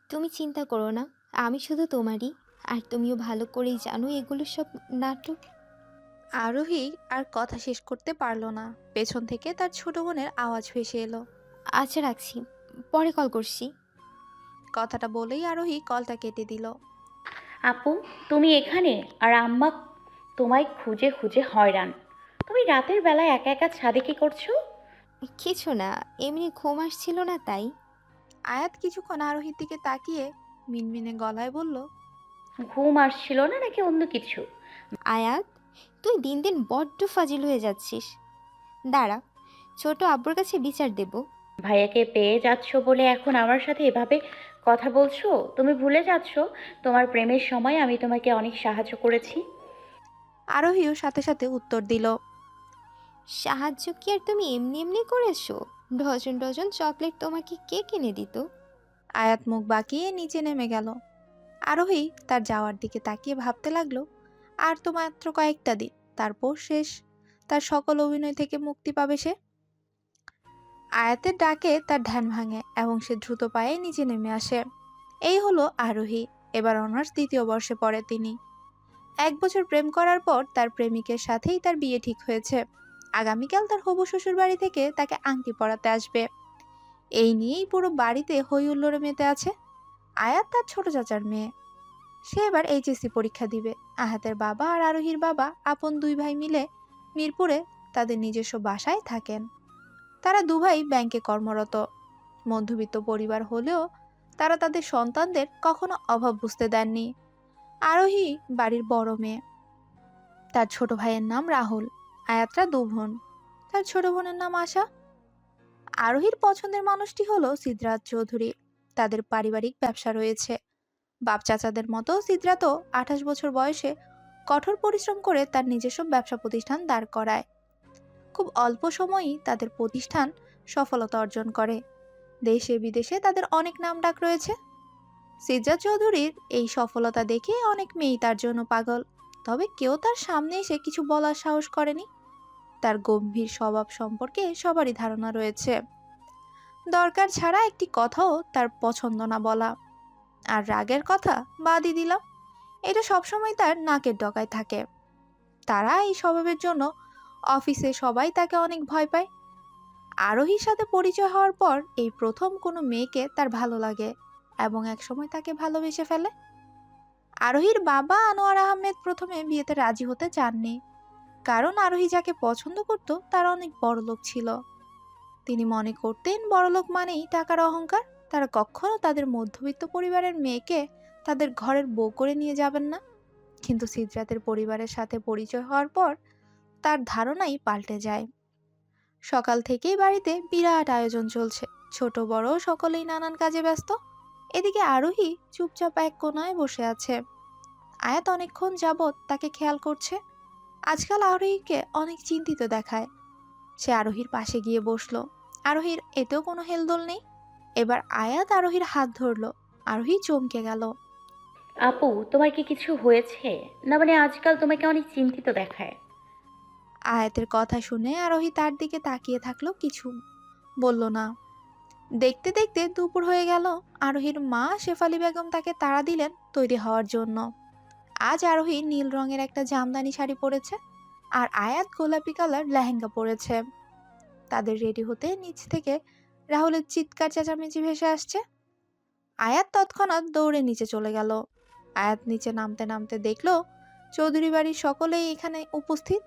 তুমি চিন্তা করো না, আমি শুধু তোমারই। আর তুমিও ভালো করেই জানো এগুলো সব নাটক। আরোহী আর কথা শেষ করতে পারল না। পেছন থেকে তার ছোট বোনের আওয়াজ ভেসে এলো। আচ্ছা রাখছি, পরে কল করছি। কথাটা বলেই আরোহী কলটা কেটে দিল। আপু, তুমি এখানে? আর আম্মা তোমায় খুঁজে খুঁজে হয়রান। তুমি রাতের বেলায় একা একা ছাদে কি করছো? কিছু না, এমনি ঘুম আসছিল না তাই। আয়াত কিছুক্ষণ আরোহীর দিকে তাকিয়ে মিনমিনে গলায় বলল, ঘুম আসছিল না নাকি অন্য কিছু? আয়াত, তুই দিন দিন বড্ড ফাজিল হয়ে যাচ্ছিস। দাঁড়া, ছোট আব্বুর কাছে বিচার দেব। ভাইয়াকে পেয়ে যাচ্ছ বলে এখন আমার সাথে এভাবে কথা বলছো? তুমি ভুলে যাচ্ছ তোমার প্রেমের সময় আমি তোমাকে অনেক সাহায্য করেছি। আরোহীও সাথে সাথে উত্তর দিল। সাহায্য কি আর তুমি এমনি এমনি করেছো? ডজন ডজন চকলেট তোমাকে কে কিনে দিত? আয়াত মুখ বাঁকিয়ে নিচে নেমে গেল। আরোহী তার যাওয়ার দিকে তাকিয়ে ভাবতে লাগলো, আর তো মাত্র কয়েকটা দিন, তারপর শেষ। তার সকল অভিনয় থেকে মুক্তি পাবে সে। আয়াতের ডাকে তার ধ্যান ভাঙে এবং সে দ্রুত পায়ে নিচে নেমে আসে। এই হলো আরোহী। এবার অনার্স দ্বিতীয় বর্ষে পড়ে তিনি। 1 বছর প্রেম করার পর তার প্রেমিকের সাথেই তার বিয়ে ঠিক হয়েছে। আগামীকাল তার হবু শ্বশুর বাড়ি থেকে তাকে আংটি পরাতে আসবে। এই নিয়েই পুরো বাড়িতে হই হুল্লোড়ে মেতে আছে। আয়াত তার ছোট চাচার মেয়ে। সে এবার এইচএসসি পরীক্ষা দিবে। আহাতের বাবা আর আরোহীর বাবা আপন দুই ভাই মিলে মিরপুরে তাদের নিজস্ব বাসায় থাকেন। তারা দুভাই ব্যাংকে কর্মরত। মধ্যবিত্ত পরিবার হলেও তারা তাদের সন্তানদের কখনো অভাব বুঝতে দেননি। আরোহী বাড়ির বড় মেয়ে। তার ছোট ভাইয়ের নাম রাহুল। আয়াতরা দু বোন। তার ছোট বোনের নাম আশা। আরোহীর পছন্দের মানুষটি হলো সিদ্ধার্থ চৌধুরী। তাদের পারিবারিক ব্যবসা রয়েছে। বাপ চাচাদের মতো সিদ্ধার্থও 28 বছর বয়সে কঠোর পরিশ্রম করে তার নিজস্ব ব্যবসা প্রতিষ্ঠান দাঁড় করায়। খুব অল্প সময়েই তাদের প্রতিষ্ঠান সফলতা অর্জন করে। দেশে বিদেশে তাদের অনেক নামডাক রয়েছে। সিদ্ধার্থ চৌধুরীর এই সফলতা দেখে অনেক মেয়েই তার জন্য পাগল। তবে কেউ তার সামনে এসে কিছু বলার সাহস করেনি। তার গম্ভীর স্বভাব সম্পর্কে সবারই ধারণা রয়েছে। দরকার ছাড়া একটি কথাও তার পছন্দ না বলা। আর রাগের কথা বাদই দিলাম, এটা সবসময় তার নাকের ডগায় থাকে। তারা এই স্বভাবের জন্য অফিসে সবাই তাকে অনেক ভয় পায়। আরোহীর সাথে পরিচয় হওয়ার পর এই প্রথম কোনো মেয়েকে তার ভালো লাগে এবং একসময় তাকে ভালোবেসে ফেলে। আরোহীর বাবা আনোয়ার আহমেদ প্রথমে বিয়েতে রাজি হতে চাননি, কারণ আরোহী যাকে পছন্দ করত তার অনেক বড়লোক ছিল। তিনি মনে করতেন বড়লোক মানেই টাকার অহংকার। তারা কখনো তাদের মধ্যবিত্ত পরিবারের মেয়েকে তাদের ঘরের বউ করে নিয়ে যাবেন না। কিন্তু সিদ্ধার্থের পরিবারের সাথে পরিচয় হওয়ার পর তার ধারণাই পাল্টে যায়। সকাল থেকেই বাড়িতে বিরাট আয়োজন চলছে। ছোট বড় সকলেই নানান কাজে ব্যস্ত। এদিকে আরোহী চুপচাপ এক কোনায় বসে আছে। আয়াত অনেকক্ষণ যাবৎ তাকে খেয়াল করছে। আজকাল আরোহীকে অনেক চিন্তিত দেখায়। সে আরোহীর পাশে গিয়ে বসলো। আরোহীর এতেও কোনো হেলদোল নেই। এবার আয়াত আরোহীর হাত ধরলো। আরোহী চমকে গেল। আপু, তোমার কি কিছু হয়েছে? না মানে আজকাল তোমাকে অনেক চিন্তিত দেখায়। আয়াতের কথা শুনে আরোহী তার দিকে তাকিয়ে থাকলো, কিছু বলল না। দেখতে দেখতে দুপুর হয়ে গেল। আরোহীর মা শেফালি বেগম তাকে তাড়া দিলেন তৈরি হওয়ার জন্য। আজ আরোহী নীল রঙের একটা জামদানি শাড়ি পরেছে আর আয়াত গোলাপি কালার লেহেঙ্গা পরেছে। তাদের রেডি হতে নিচ থেকে রাহুলের চিৎকার চেঁচামেচি ভেসে আসছে। আয়াত তৎক্ষণাৎ দৌড়ে নিচে চলে গেল। আয়াত নিচে নামতে নামতে দেখলো চৌধুরী বাড়ির সকলেই এখানে উপস্থিত।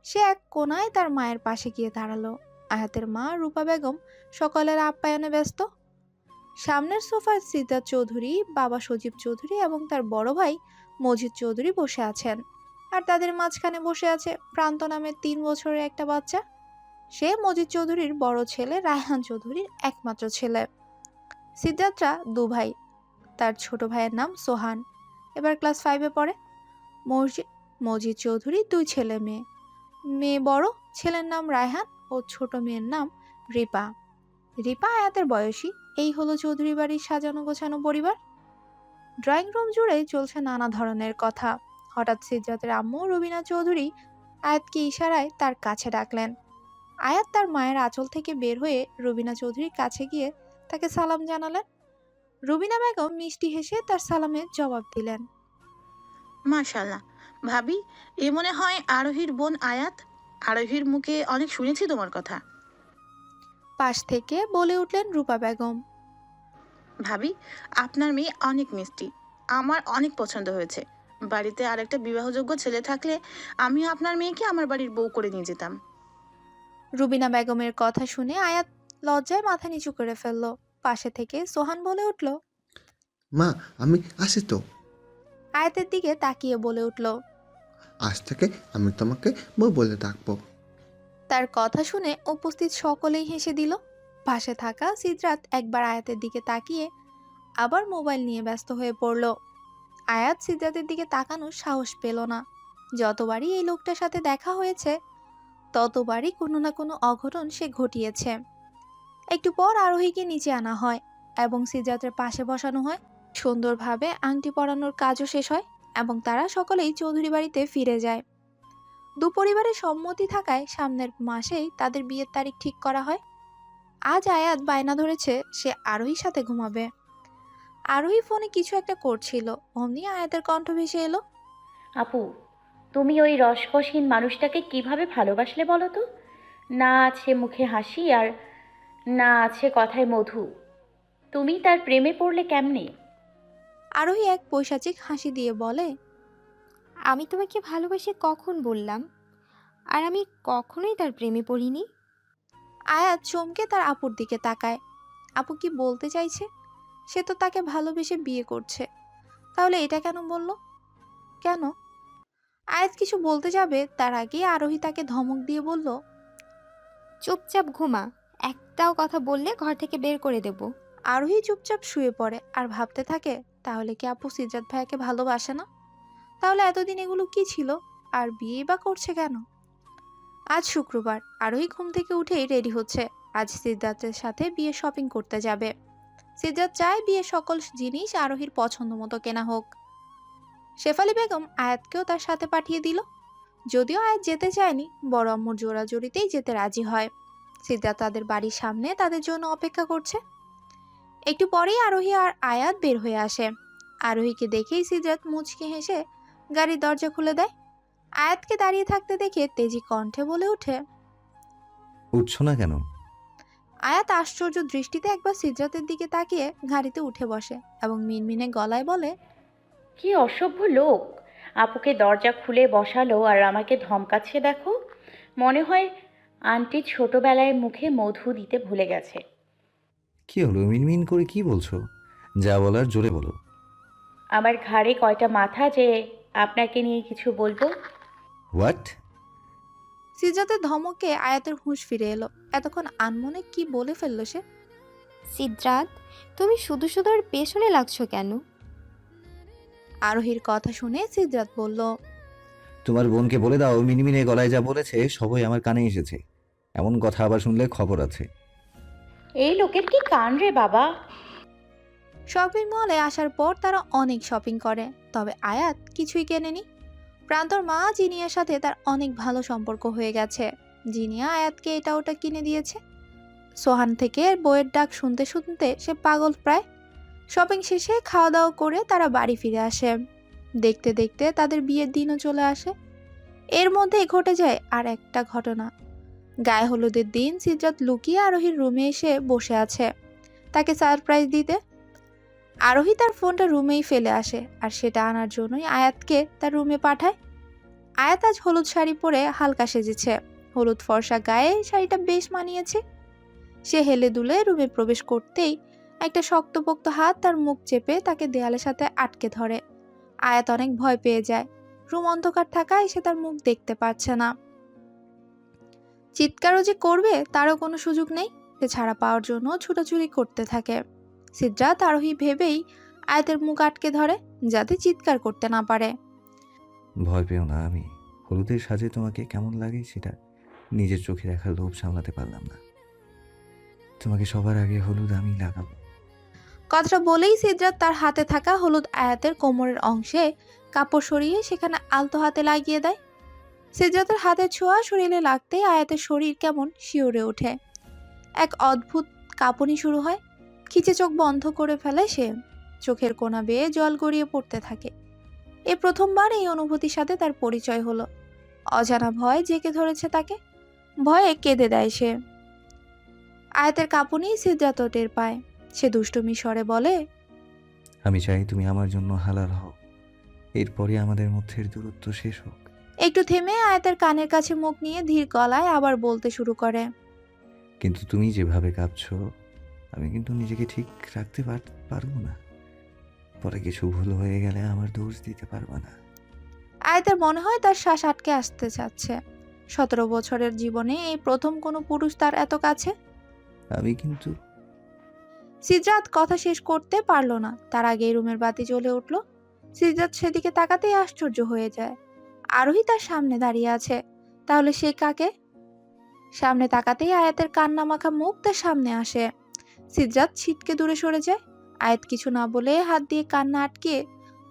সে এক কোনায় তার মায়ের পাশে গিয়ে দাঁড়ালো। আয়াতের মা রূপা বেগম সকলের আপ্যায়নে ব্যস্ত। সামনের সোফায় সিদ্ধার্থ চৌধুরী, বাবা সজীব চৌধুরী এবং তার বড় ভাই মজিদ চৌধুরী বসে আছেন। আর তাদের মাঝখানে বসে আছে প্রান্ত নামের 3 বছরের একটা বাচ্চা। সে মজিদ চৌধুরীর বড় ছেলে রায়হান চৌধুরীর একমাত্র ছেলে। সিদ্ধার্থরা দু ভাই। তার ছোট ভাইয়ের নাম সোহান, এবার ক্লাস 5-এ পড়ে। মসজিদ মজিদ চৌধুরী 2 ছেলে মেয়ে। মেয়ে বড়, ছেলের নাম রায়হান ও ছোট মেয়ের নাম রিপা। রিপা আয়াতের বয়সী। এই হলো চৌধুরী বাড়ির সাজানো গোছানো পরিবার। ড্রয়িং রুম জুড়ে চলছে নানা ধরনের কথা। হঠাৎ সিদ্ধার্থের আম্মু রুবিনা চৌধুরী আয়াতকে ইশারায় তার কাছে ডাকলেন। আয়াত তার মায়ের আঁচল থেকে বের হয়ে রুবিনা চৌধুরীর কাছে গিয়ে তাকে সালাম জানালেন। রুবিনা বেগম মিষ্টি হেসে তার সালামের জবাব দিলেন। মাশাল্লাহ। ভাবি, এ মনে হয় আরোহীর বোন আয়াত। আরোহীর মুখে অনেক শুনেছি তোমার কথা। পাশ থেকে বলে উঠলেন রূপা বেগম। ভাবি, আপনার মেয়ে অনেক মিষ্টি, আমার অনেক পছন্দ হয়েছে। বাড়িতে আরেকটা বিবাহযোগ্য ছেলে থাকলে আমিও আপনার মেয়েকে আমার বাড়ির বউ করে নিয়ে যেতাম। রুবিনা বেগমের কথা শুনে আয়াত লজ্জায় মাথা নিচু করে ফেলল। পাশে থেকে সোহান বলে উঠল। মা, আমি আসি তো। আয়াতের দিকে তাকিয়ে বলে উঠল। আজ থেকে আমি তোমাকে বউ বলে ডাকবো। তার কথা শুনে উপস্থিত সকলেই হেসে দিল। পাশে থাকা সিদরাত একবার আয়াতের দিকে তাকিয়ে আবার মোবাইল নিয়ে ব্যস্ত হয়ে পড়ল। আয়াত সিদরাতের দিকে তাকানোর সাহস পেল না। যতবারই এই লোকটার সাথে দেখা হয়েছে ততবারই কোনো না কোনো অঘটন সে ঘটিয়েছে। একটু পর আরোহীকে নিচে আনা হয় এবং সিদরাতের পাশে বসানো হয়। সুন্দরভাবে আংটি পরানোর কাজও শেষ হয় এবং তারা সকলেই চৌধুরী বাড়িতে ফিরে যায়। দুপরিবারের সম্মতি থাকায় সামনের মাসেই তাদের বিয়ের তারিখ ঠিক করা হয়। আজ আয়াত বায়না ধরেছে সে আরোহীর সাথে ঘুমাবে। আরোহী ফোনে কিছু একটা করছিল, অমনি আয়াতের কণ্ঠ ভেসে এলো। আপু, তুমি ওই রসকসহীন মানুষটাকে কিভাবে ভালোবাসলে বলো তো? না আছে মুখে হাসি আর না আছে কথায় মধু। তুমি তার প্রেমে পড়লে কেমনে? আরোহী এক পৈশাচিক হাসি দিয়ে বলে। আমি তোমাকে ভালোবাসি কখন বললাম? আর আমি কখনোই তার প্রেমে পড়িনি। আয়াত চমকে তার আপুর দিকে তাকায়। আপু কি বলতে চাইছে? সে তো তাকে ভালোবেসে বিয়ে করছে, তাহলে এটা কেন বলল? কেন? আয়াত কিছু বলতে যাবে তার আগেই আরোহী তাকে ধমক দিয়ে বলল। চুপচাপ ঘুমা, একটাও কথা বললে ঘর থেকে বের করে দেব। আরোহী চুপচাপ শুয়ে পড়ে আর ভাবতে থাকে, তাহলে কি আপু সিদ্ধার্থ ভাইয়াকে ভালোবাসে না? তাহলে এতদিন এগুলো কি ছিল, আর বিয়ে বা করছে কেন? আজ শুক্রবার, আরোহী ঘুম থেকে উঠেই রেডি হচ্ছে। আজ সিদ্ধার্থের সাথে বিয়ে শপিং করতে যাবে। সিদ্ধার্থ চায় বিয়ের সকল জিনিস আরোহীর পছন্দ মতো কেনা হোক। শেফালি বেগম আয়াতকেও তার সাথে পাঠিয়ে দিল। যদিও আয়াত যেতে চায়নি, বড় আম্মুর জোরাজোরিতেই যেতে রাজি হয়। সিদ্ধার্থ তাদের বাড়ির সামনে তাদের জন্য অপেক্ষা করছে। একটু পরেই আরোহী আর আয়াত বের হয়ে আসে। আরোহীকে দেখেই সিদ্ধার্থ মুচকি হেসে গাড়ির দরজা খুলে দেয়। আয়াতকে দাঁড়িয়ে থাকতে দেখে তেজি কণ্ঠে বলে ওঠে। উঠছো না কেন? আয়াত আশ্চর্য দৃষ্টিতে একবার সিদ্ধার্থের দিকে তাকিয়ে গাড়িতে উঠে বসে এবং মিনমিনে গলায় বলে। কি অসভ্য লোক! আপুকে দরজা খুলে বসালো আর আমাকে ধমকাচ্ছে দেখো। মনে হয় আন্টি ছোটবেলায় মুখে মধু দিতে ভুলে গেছে। কি হলো, মিনমিন করে কি বলছো? যা বলার জোরে বলো। আমার ঘাড়ে কয়টা মাথা যে আপনাকে নিয়ে কিছু বলবো? হোয়াট? সিদ্ধার্থের ধমকে আয়াতের হুঁশ ফিরে এলো। এতক্ষণ আনমনে কি বলে ফেললো সে? সিদ্ধার্থ, তুমি শুধু শুধু ওর পেছনে লাগছো কেন? আরোহীর কথা শুনে সিদ্ধার্থ বলল। তোমার বোনকে বলে দাও মিনমিনে গলায় যা বলেছে সবই আমার কানে এসেছে। এমন কথা আবার শুনলে খবর আছে। এই লোকের কি কান রে বাবা! শপিং মলে আসার পর তারা অনেক শপিং করে, তবে আয়াত কিছুই কেনেনি। প্রান্তর মা জিনিয়ার সাথে তার অনেক ভালো সম্পর্ক হয়ে গেছে। জিনিয়া আয়াতকে এটা ওটা কিনে দিয়েছে। সোহান থেকে বইয়ের ডাক শুনতে শুনতে সে পাগল প্রায়। শপিং শেষে খাওয়া দাওয়া করে তারা বাড়ি ফিরে আসে। দেখতে দেখতে তাদের বিয়ের দিনও চলে আসে। এর মধ্যে ঘটে যায় আর একটা ঘটনা। গায়ে হলুদের দিন সিদ্ধার্থ লুকিয়ে আরোহীর রুমে এসে বসে আছে তাকে সারপ্রাইজ দিতে। আরোহী তার ফোনটা রুমেই ফেলে আসে আর সেটা আনার জন্যই আয়াতকে তার রুমে পাঠায়। আয়াত আজ হলুদ শাড়ি পরে হালকা সেজেছে। হলুদ ফর্সা গায়ে শাড়িটা বেশ মানিয়েছে। সে হেলে দুলে রুমে প্রবেশ করতেই একটা শক্তপোক্ত হাত তার মুখ চেপে তাকে দেয়ালের সাথে আটকে ধরে। আয়াত অনেক ভয় পেয়ে যায়। রুম অন্ধকার থাকায় সে তার মুখ দেখতে পাচ্ছে না। চিৎকারও যে করবে তারও কোনো সুযোগ নেই। সে ছাড়া পাওয়ার জন্য ছুটাছুটি করতে থাকে। সিদ্ধার্থ আরোহী ভেবেই আয়াতের মুখ আটকে ধরে যাতে চিৎকার করতে না পারে। ভয় পেও না, আমি হলুদের সাজে তোমাকে কেমন লাগে সেটা নিজের চোখে দেখার লোভ সামলাতে পারলাম না। তোমাকে সবার আগে হলুদ আমি লাগাবো। কথাটা বলেই সিদ্ধার্থ তার হাতে থাকা হলুদ আয়াতের কোমরের অংশে কাপড় সরিয়ে সেখানে আলতো হাতে লাগিয়ে দেয়। সিদ্ধার্থের হাতের ছোঁয়া শরীরে লাগতেই আয়াতের শরীর কেমন শিউরে ওঠে। এক অদ্ভুত কাঁপুনি শুরু হয়। খিচে চোখ বন্ধ করে ফেলে সে। চোখের কোনা বেয়ে জল গড়িয়ে পড়তে থাকে। এ প্রথমবার এই অনুভূতির সাথে তার পরিচয় হলো। অজানা ভয় জেঁকে ধরেছে তাকে। ভয়ে কেঁদে দেয় সে। আয়াতের কাঁপুনি সিদ্ধার্থ টের পায়। সে দুষ্টুমি স্বরে বলে, আমি চাই তুমি আমার জন্য হালাল হও, এরপরে আমাদের মধ্যে দূরত্ব শেষ হোক। একটু থেমে আয়াতের কানের কাছে মুখ নিয়ে ধীর গলায় আবার বলতে শুরু করে, কিন্তু তুমি যেভাবে কাঁপছো, আমি কিন্তু নিজেকে ঠিক রাখতে পারবো না। পরে কিছু ভুল হয়ে গেলে আমার দোষ দিতে পারবো না। আয়াতের মনে হয় তার শ্বাস আটকে আসতে চাচ্ছে। 17 বছরের জীবনে এই প্রথম কোনো পুরুষ তার এত কাছে। আমি কিন্তু সিদ্ধার্থ কথা শেষ করতে পারল না, তার আগেই রুমের বাতি জ্বলে উঠল। সিদ্ধার্থ সেদিকে তাকাতেই আশ্চর্য হয়ে যায়। আরোহী তার সামনে দাঁড়িয়ে আছে। তাহলে সে কাকে? সামনে তাকাতেই আয়াতের কান্না মাখা মুখ তার সামনে আসে। সিদ্ধার্থ ছিটকে দূরে সরে যায়। আয়াত কিছু না বলে হাত দিয়ে কান্না আটকে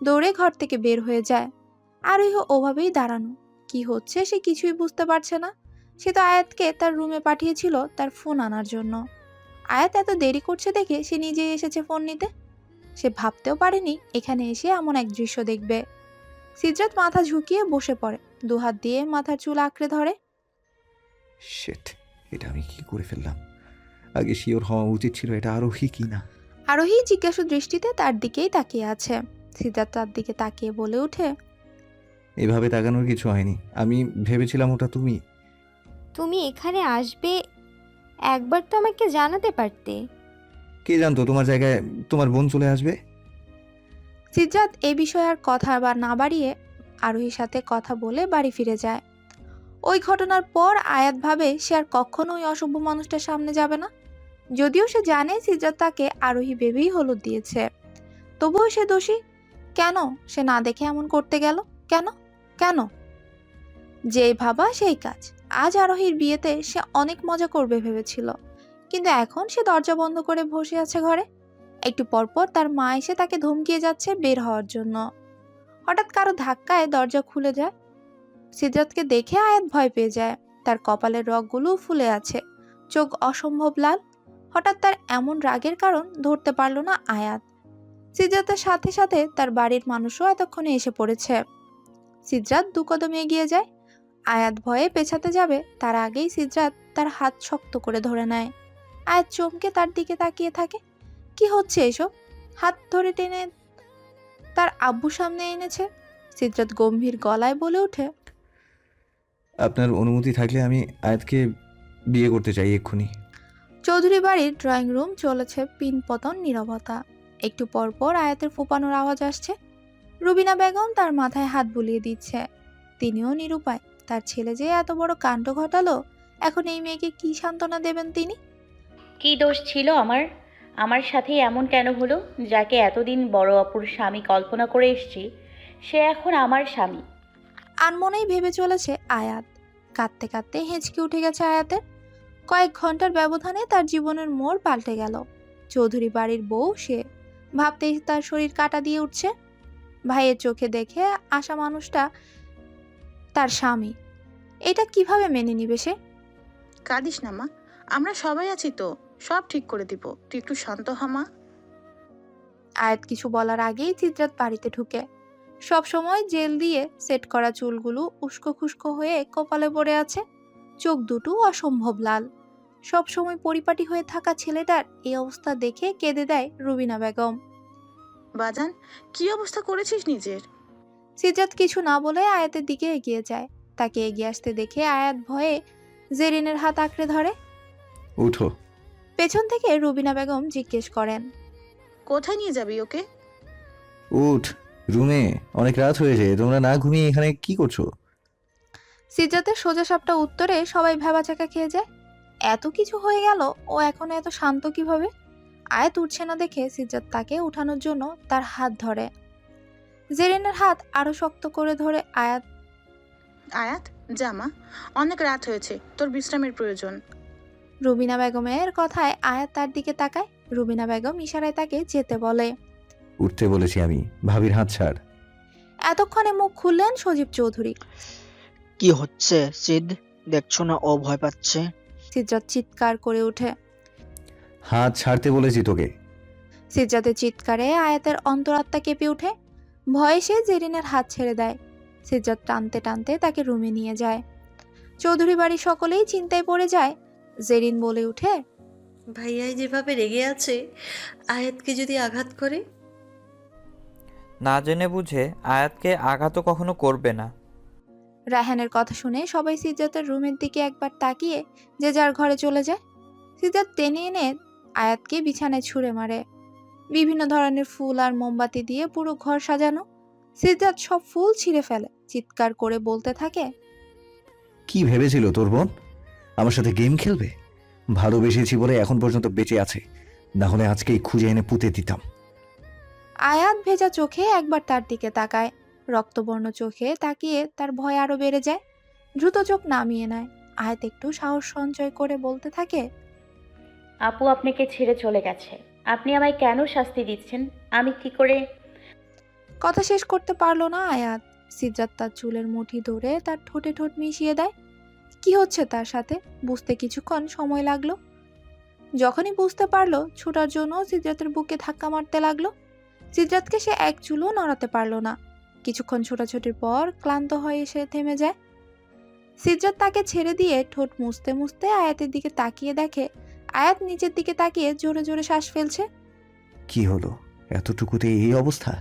দৌড়ে ঘর থেকে বের হয়ে যায়। আরোহী ওভাবেই দাঁড়ানো। কি হচ্ছে সে কিছুই বুঝতে পারছে না। সে তো আয়াতকে তার রুমে পাঠিয়েছিল তার ফোন আনার জন্য। আয়াত এত দেরি করছে দেখে সে নিজেই এসেছে ফোন নিতে। সে ভাবতেও পারেনি এখানে এসে এমন এক দৃশ্য দেখবে। সিদ্ধার্থ মাথা ঝুঁকিয়ে বসে পড়ে, দুহাত দিয়ে মাথার চুল আঁকড়ে ধরে। শেট, এটা আমি কি করে ফেললাম? আগে শিওর হওয়া উচিত ছিল এটা আরোহী কি না। আরোহী জিজ্ঞাসু দৃষ্টিতে তার দিকেই তাকিয়ে আছে। সিদ্ধার্থ তার দিকে তাকিয়ে বলে ওঠে, এভাবে তাকানোর কিছু হয়নি। আমি ভেবেছিলাম ওটা তুমি। তুমি এখানে আসবে একবার তো আমাকে জানাতে পারতে। কে জানতো তোমার জায়গায় তোমার বোন চলে আসবে? সিদ্ধার্থ এ বিষয়ে আর কথা বা না বাড়িয়ে আরোহীর সাথে কথা বলে বাড়ি ফিরে যায়। ওই ঘটনার পর আয়াত ভাবে সে আর কখনোই অসভ্য মানুষটার সামনে যাবে না। যদিও সে জানে সিদ্ধার্থ তাকে আরোহী ভেবেই হলুদ দিয়েছে, তবুও সে দোষী। কেন সে না দেখে এমন করতে গেল? কেন কেন? যেই ভাবা সেই কাজ। আজ আরোহীর বিয়েতে সে অনেক মজা করবে ভেবেছিল, কিন্তু এখন সে দরজা বন্ধ করে বসে আছে ঘরে। একটু পরপর তার মা এসে তাকে ধমকিয়ে যাচ্ছে বের হওয়ার জন্য। হঠাৎ কারো ধাক্কায় দরজা খুলে যায়। সিদ্ধার্থকে দেখে আয়াত ভয় পেয়ে যায়। তার কপালের রগগুলো ফুলে আছে, চোখ অসম্ভব লাল। হঠাৎ তার এমন রাগের কারণ ধরতে পারল না আয়াত। সিদ্ধার্থের সাথে সাথে তার বাড়ির মানুষও এতক্ষণে এসে পড়েছে। সিদ্ধার্থ 2 কদম এগিয়ে যায়। আয়াত ভয়ে পেছাতে যাবে, তার আগেই সিদ্ধার্থ তার হাত শক্ত করে ধরে নেয়। আয়াত চমকে তার দিকে তাকিয়ে থাকে। কি হচ্ছে এসব? হাত ধরে টেনে তার আব্বু সামনে এনেছে। সিদ্ধার্থ গম্ভীর গলায় বলে ওঠে, আপনার অনুমতি থাকলে আমি আয়াতকে বিয়ে করতে চাই এক্ষুনি। চৌধুরী বাড়ির ড্রয়িং রুম চলেছে পিনপতন নীরবতা। একটু পরপর আয়াতের ফোপানোর আওয়াজ আসছে। রুবিনা বেগম তার মাথায় হাত বুলিয়ে দিচ্ছে। তিনিও নিরুপায়। তার ছেলে যে এত বড় কাণ্ড ঘটালো, এখন এই মেয়েকে কি সান্ত্বনা দেবেন তিনি? কি দোষ ছিল আমার? আমার সাথে এমন কেন হলো? যাকে এতদিন বড় অপুর স্বামী কল্পনা করে এসেছি, সে এখন আমার স্বামী। আনমনেই ভেবে চলেছে আয়াত। কাঁদতে কাঁদতে হেঁচকে উঠে গেছে আয়াতের। কয়েক ঘন্টার ব্যবধানে তার জীবনের মোড় পাল্টে গেল। চৌধুরী বাড়ির বউ সে। ভাবতেই তার শরীর কাঁটা দিয়ে উঠছে। ভাইয়ের চোখে দেখে আসা মানুষটা তার স্বামী। এটা কিভাবে মেনে নিবে সে? কাঁদিস না মা, আমরা সবাই আছি তো, সব ঠিক করে দিব। তুই একটু শান্ত হ মা। আয়াত কিছু বলার আগেই সিদ্ধার্থ বাড়িতে ঢুকে। সব সময় জেল দিয়ে সেট করা চুলগুলো উস্কো খুস্কো হয়ে কপালে পড়ে আছে। চোখ দুটো অসম্ভব লাল। সব সময় পরিপাটি হয়ে থাকা ছেলেটার এই অবস্থা দেখে কেঁদে দেয় রুবিনা বেগম। বাজান, কি অবস্থা করেছিস নিজের? সিদ্ধার্থ কিছু না বলে আয়াতের দিকে এগিয়ে যায়। তাকে এগিয়ে আসতে দেখে আয়াত ভয়ে জেরিনের হাত আঁকড়ে ধরে। উঠো। পেছন থেকে রুবিনা বেগম জিজ্ঞেস করেন, কোথায় নিয়ে যাবি ওকে? উঠ, রুমে। অনেক রাত হয়েছে, তোমরা না ঘুমিয়ে এখানে কি করছো? সিদ্ধার্থের সোজাসাপটা উত্তরে সবাই ভ্যাবাচাকা খেয়ে যায়। এত কিছু হয়ে গেল, ও এখন এত শান্ত কিভাবে? আয়াত উঠছে না দেখে সিদ্ধার্থ তাকে উঠানোর জন্য তার হাত ধরে। জেরিনের হাত আরো শক্ত করে ধরে আয়াত আয়াত, যা মা, অনেক রাত হয়েছে, তোর বিশ্রামের প্রয়োজন। রুবিনা বেগমের কথায় আয়াত তার দিকে তাকায়। রুবিনা বেগম ইশারায় তাকে যেতে বলে। উঠতে বলেছি আমি, ভাবির হাত ছাড়। এতক্ষণে মুখ খুললেন সজীব চৌধুরী। কি হচ্ছে সিদ? দেখছো না ও ভয় পাচ্ছে? সিদ্ধার্থ চিৎকার করে ওঠে। হাত ছাড়তে বলেছি তোকে। সিজ্জাতের চিৎকারে আয়াতের অন্তরাত্মা কেঁপে ওঠে। ভয়ে সে জেরিনের হাত ছেড়ে দেয়। সিজ্জাত টানতে টানতে তাকে রুমে নিয়ে যায়। চৌধুরী বাড়ির সকলেই চিন্তায় পড়ে যায়। জেরিন বলে ওঠে, ভাইয়াই যেভাবে রেগে আছে, আয়াতকে যদি আঘাত করে। না জেনে বুঝে আয়াতকে আঘাতও কখনো করবে না। রায়হানের কথা শুনে সবাই সিজ্জাতের রুমের দিকে একবার তাকিয়ে যে যার ঘরে চলে যায়। সিজ্জাত টেনে এনে আয়াতকে বিছানায় ছুঁড়ে মারে। বিভিন্ন ধরনের ফুল আর মোমবাতি দিয়ে পুরো ঘর সাজানো। সিজ্জাত সব ফুল ছিঁড়ে ফেলে, চিৎকার করে বলতে থাকে, কি ভেবেছিল তোর বোন আমার সাথে গেম খেলবে? ভালোবেসেছি বলে এখন পর্যন্ত বেঁচে আছে, না হলে আজকেই খুঁজে এনে পুঁতে দিতাম। আয়াত ভেজা চোখে একবার তার দিকে তাকায়। রক্তবর্ণ চোখে তাকিয়ে তার ভয় আরো বেড়ে যায়। দ্রুত চোখ নামিয়ে নেয়। আয়াত একটু সাহস সঞ্চয় করে বলতে থাকে, আপু আপনাকে ছেড়ে চলে গেছে, আপনি আমায় কেন শাস্তি দিচ্ছেন? আমি কি করে? কথা শেষ করতে পারলো না আয়াত। সিজ্জাত তার চুলের মুঠি ধরে তার ঠোঁটে ঠোঁট মিশিয়ে দেয়। কি হচ্ছে তার সাথে বুঝতে কিছুক্ষণ সময় লাগলো। যখনই বুঝতে পারলো, ছুটার জন্য সিজ্জাতের বুকে ধাক্কা মারতে লাগলো। সিজ্জাতকে সে এক চুলও নড়াতে পারলো না। কিছুক্ষণ ছোটাছুটির পর ক্লান্ত হয়ে এসে থেমে যায়। সিজ্জাত তাকে ছেড়ে দিয়ে ঠোঁট মুছতে মুছতে আয়াতের দিকে তাকিয়ে দেখে আয়াত নিচের দিকে তাকিয়ে জোরে জোরে শ্বাস ফেলছে। কি হলো, এতটুকুতে এই অবস্থা?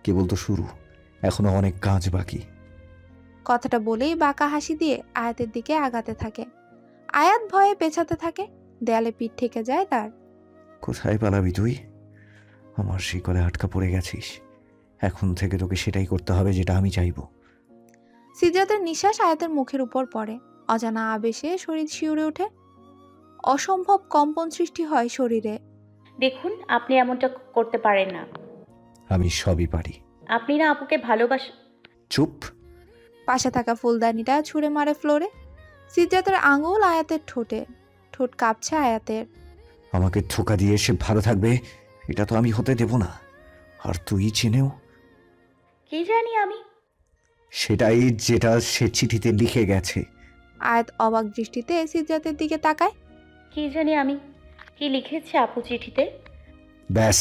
কেবল তো শুরু, এখনো অনেক কাজ বাকি। কথাটা বলেই বাঁকা হাসি দিয়ে আয়াতের দিকে আগাতে থাকে। আয়াত ভয়ে পেছাতে থাকে। দেয়ালে পিঠ ঠেকে যায় তার। কোথায় পালাবি তুই? আমার শিকলে আটকা পড়ে গেছিস। এখন থেকে তোকে সেটাই করতে হবে যেটা আমি চাইবো। সিজ্জাতের নিঃশ্বাস আয়াতের মুখের উপর পড়ে। অজানা আবেশে শরীর শিউরে ওঠে। অসম্ভব কম্পন সৃষ্টি হয় শরীরে। দেখুন, আপনি এমনটা করতে পারেন না। আমি সবই পারি। আপনি না আপুকে ভালোবাস। চুপ। পাশে থাকা ফুলদানিটা ছুঁড়ে মারে ফ্লোরে। সিজ্জাতের আঙুল আয়াতের ঠোঁটে। ঠোঁট কাঁপছে আয়াতের। আমাকে ধোঁকা দিয়ে সে ভালো থাকবে এটা তো আমি হতে দেব না। আর তুই চিনেও কি জানি আমি। সেটাই যেটা সে চিঠিতে লিখে গেছে। আয়াত অবাক দৃষ্টিতে সিজ্জাতের দিকে তাকায়। কি জানি আমি কি লিখেছে আপু চিঠিতে? ব্যাস,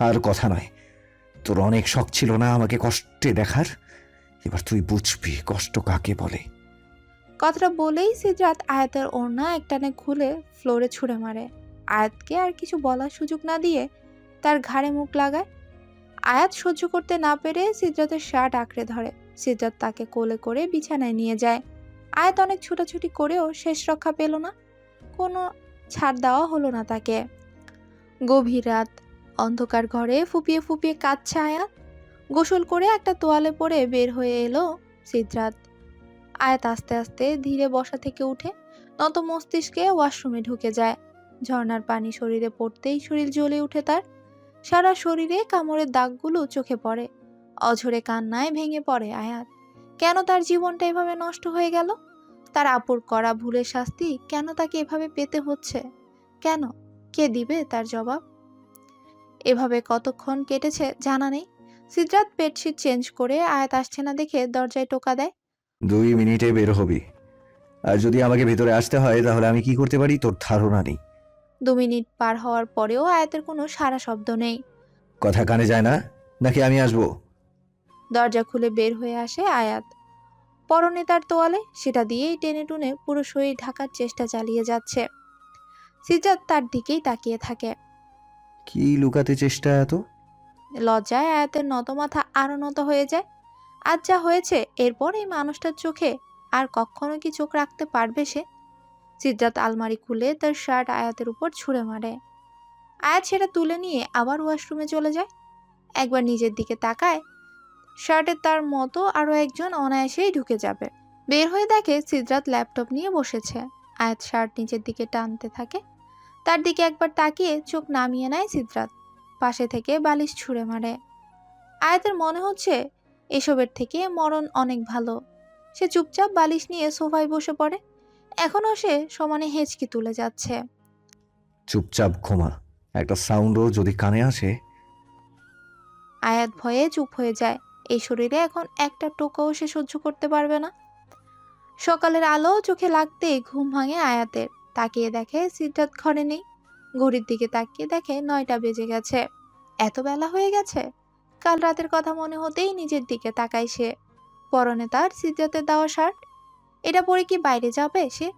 আর কথা নয়। তোর অনেক শখ ছিল না আমাকে কষ্টে দেখার? এবার তুই বুঝবি কষ্ট কাকে বলে। কথাটা বলেই সিজ্জাত আয়াতের ওড়না একটানে খুলে ফ্লোরে ছুঁড়ে মারে। আয়াতকে আর কিছু বলার সুযোগ না দিয়ে তার ঘাড়ে মুখ লাগায়। আয়াত সহ্য করতে না পেরে সিজ্জাতের শার্ট আঁকড়ে ধরে। সিজ্জাত তাকে কোলে করে বিছানায় নিয়ে যায়। আয়াত অনেক ছুটাছুটি করেও শেষ রক্ষা পেল না। কোনো ছাড় দেওয়া হলো না তাকে। গভীর রাত, অন্ধকার ঘরে ফুপিয়ে ফুপিয়ে কাঁদছে আয়াত। গোসল করে একটা তোয়ালে পরে বের হয়ে এলো সিজ্জাত। আয়াত আস্তে আস্তে ধীরে বসা থেকে উঠে নত মস্তিষ্কে ওয়াশরুমে ঢুকে যায়। ঝর্ণার পানি শরীরে পড়তেই শরীর জ্বলে উঠে তার। সারা শরীরে কামড়ের দাগগুলো চোখে পড়ে। অঝরে কান্নায় ভেঙে পড়ে আয়াত। কেন তার জীবনটা এভাবে নষ্ট হয়ে গেল? তার আপুর করা ভুলের শাস্তি কেন তাকে এভাবে পেতে হচ্ছে? কেন? কে দিবে তার জবাব? এভাবে কতক্ষণ কেটেছে জানা নেই। সিদ্ধার্থ বেডশিট চেঞ্জ করে আয়াত আসছে না দেখে দরজায় টোকা দেয়। 2 মিনিটে বের হবি, আর যদি আমাকে ভেতরে আসতে হয় তাহলে আমি কি করতে পারি তোর ধারণা নেই। 2 মিনিট পার হওয়ার পরেও আয়াতের কোনো সাড়া শব্দ নেই। কথা কানে যায় না নাকি আমি আসবো? দরজা খুলে বের হয়ে আসে আয়াত। পরনে তার তোয়ালে, সেটা দিয়েই টেনে টুনে পুরো শরীর ঢাকার চেষ্টা চালিয়ে যাচ্ছে। সিদ্ধার্থ তার দিকেই তাকিয়ে থাকে। কি লুকাতে চেষ্টা এত? লজ্জায় আয়াতের নত মাথা আরো নত হয়ে যায়। আজ যা হয়েছে, এরপর এই মানুষটার চোখে আর কখনো কি চোখ রাখতে পারবে সে? সিদ্ধার্থ আলমারি খুলে তার শার্ট আয়াতের উপর ছুঁড়ে মারে। আয়াত সেটা তুলে নিয়ে আবার ওয়াশরুমে চলে যায়। একবার নিজের দিকে তাকায়, শার্টে তার মতো আরো একজন অনায়াসেই ঢুকে যাবে। বের হয়ে দেখে সিদ্ধার্থ ল্যাপটপ নিয়ে বসেছে। আয়াত শার্ট নিচের দিকে টানতে থাকে। তার দিকে একবার তাকিয়ে চোখ নামিয়ে নেয় সিদ্ধার্থ। পাশে থেকে বালিশ ছুঁড়ে মারে। আয়াতের মনে হচ্ছে এসবের থেকে মরণ অনেক ভালো। সে চুপচাপ বালিশ নিয়ে সোফায় বসে পড়ে। এখনও সে সমানে হেঁচকি তুলে যাচ্ছে। চুপচাপ ঘুমা, একটা সাউন্ডও যদি কানে আসে। আয়াত ভয়ে চুপ হয়ে যায়। এই শরীরে এখন একটা টোকাও সে সহ্য করতে পারবে না। সকালের আলো চোখে লাগতেই ঘুম ভাঙে আয়াতের। তাকিয়ে দেখে সিদ্ধার্থ ঘরে নেই। ঘড়ির দিকে তাকিয়ে দেখে 9টা বেজে গেছে। এত বেলা হয়ে গেছে। কাল রাতের কথা মনে হতেই নিজের দিকে তাকায় সে। পরনে তার সিদ্ধাতে দেওয়া শার্ট। এটা পরে কি বাইরে যাবে সে?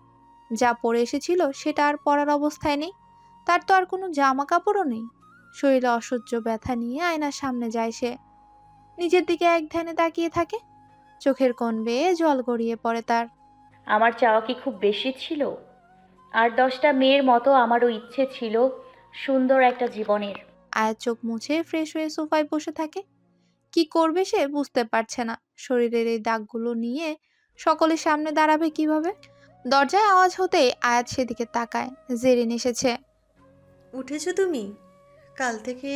যা পরে এসেছিল সেটা আর পরার অবস্থায় নেই। তার তো আর কোনো জামা কাপড়ও নেই। শরীরে অসহ্য ব্যথা নিয়ে আয়নার সামনে যায় সে। নিজের দিকে এক ধ্যানে তাকিয়ে থাকে। চোখের কোণ বেয়ে জল গড়িয়ে পড়ে তার। আমার চাওয়া কি খুব বেশি ছিল? আর 10টা মেয়ের মতো আমারও ইচ্ছে ছিল সুন্দর একটা জীবনের। আয়াত চোখ মুছে ফ্রেশ হয়ে সোফায় বসে থাকে। কি করবে সে বুঝতে পারছে না। শরীরের এই দাগগুলো নিয়ে সকলের সামনে দাঁড়াবে কিভাবে? দরজায় আওয়াজ হতেই আয়াত সেদিকে তাকায়। জেরিন এসেছে। উঠেছো তুমি? কাল থেকে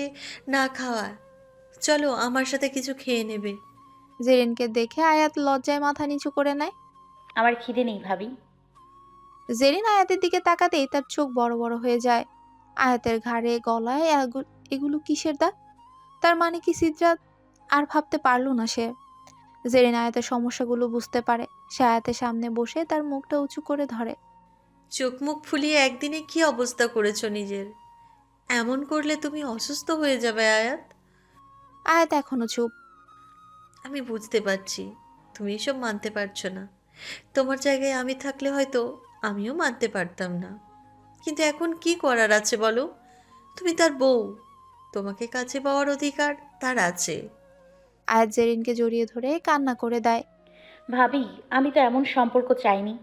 না খাওয়া। চলো আমার সাথে কিছু খেয়ে নেবে। জেরিনকে দেখে আয়াত লজ্জায় মাথা নিচু করে নেয়। আমার খিদে নেই ভাবি। জেরিন আয়াতের দিকে তাকাতেই তার চোখ বড় বড় হয়ে যায়। আয়াতের ঘাড়ে গলায় এগুলো কিসের দাগ? তার মানে কি সিদ্রাত? আর ভাবতে পারল না সে। জেরিন আয়াতের সমস্যাগুলো বুঝতে পারে। সে আয়াতের সামনে বসে তার মুখটা উঁচু করে ধরে। চোখ মুখ ফুলিয়ে একদিনে কি অবস্থা করেছো নিজের? এমন করলে তুমি অসুস্থ হয়ে যাবে আয়াত। আয়াত এখনো চুপ। আমি বুঝতে পারছি তুমি এসব মানতে পারছো না। তোমার জায়গায় আমি থাকলে হয়তো আমিও মানতে পারতাম না। কিন্তু এখন কি করার আছে বলো? তুমি তার বউ। তোমাকে কাছে পাওয়ার অধিকার তার আছে। আয়াত জেরিনকে জড়িয়ে ধরে কান্না করে দেয়। ভাবি, আমি তো এমন সম্পর্ক চাইনি,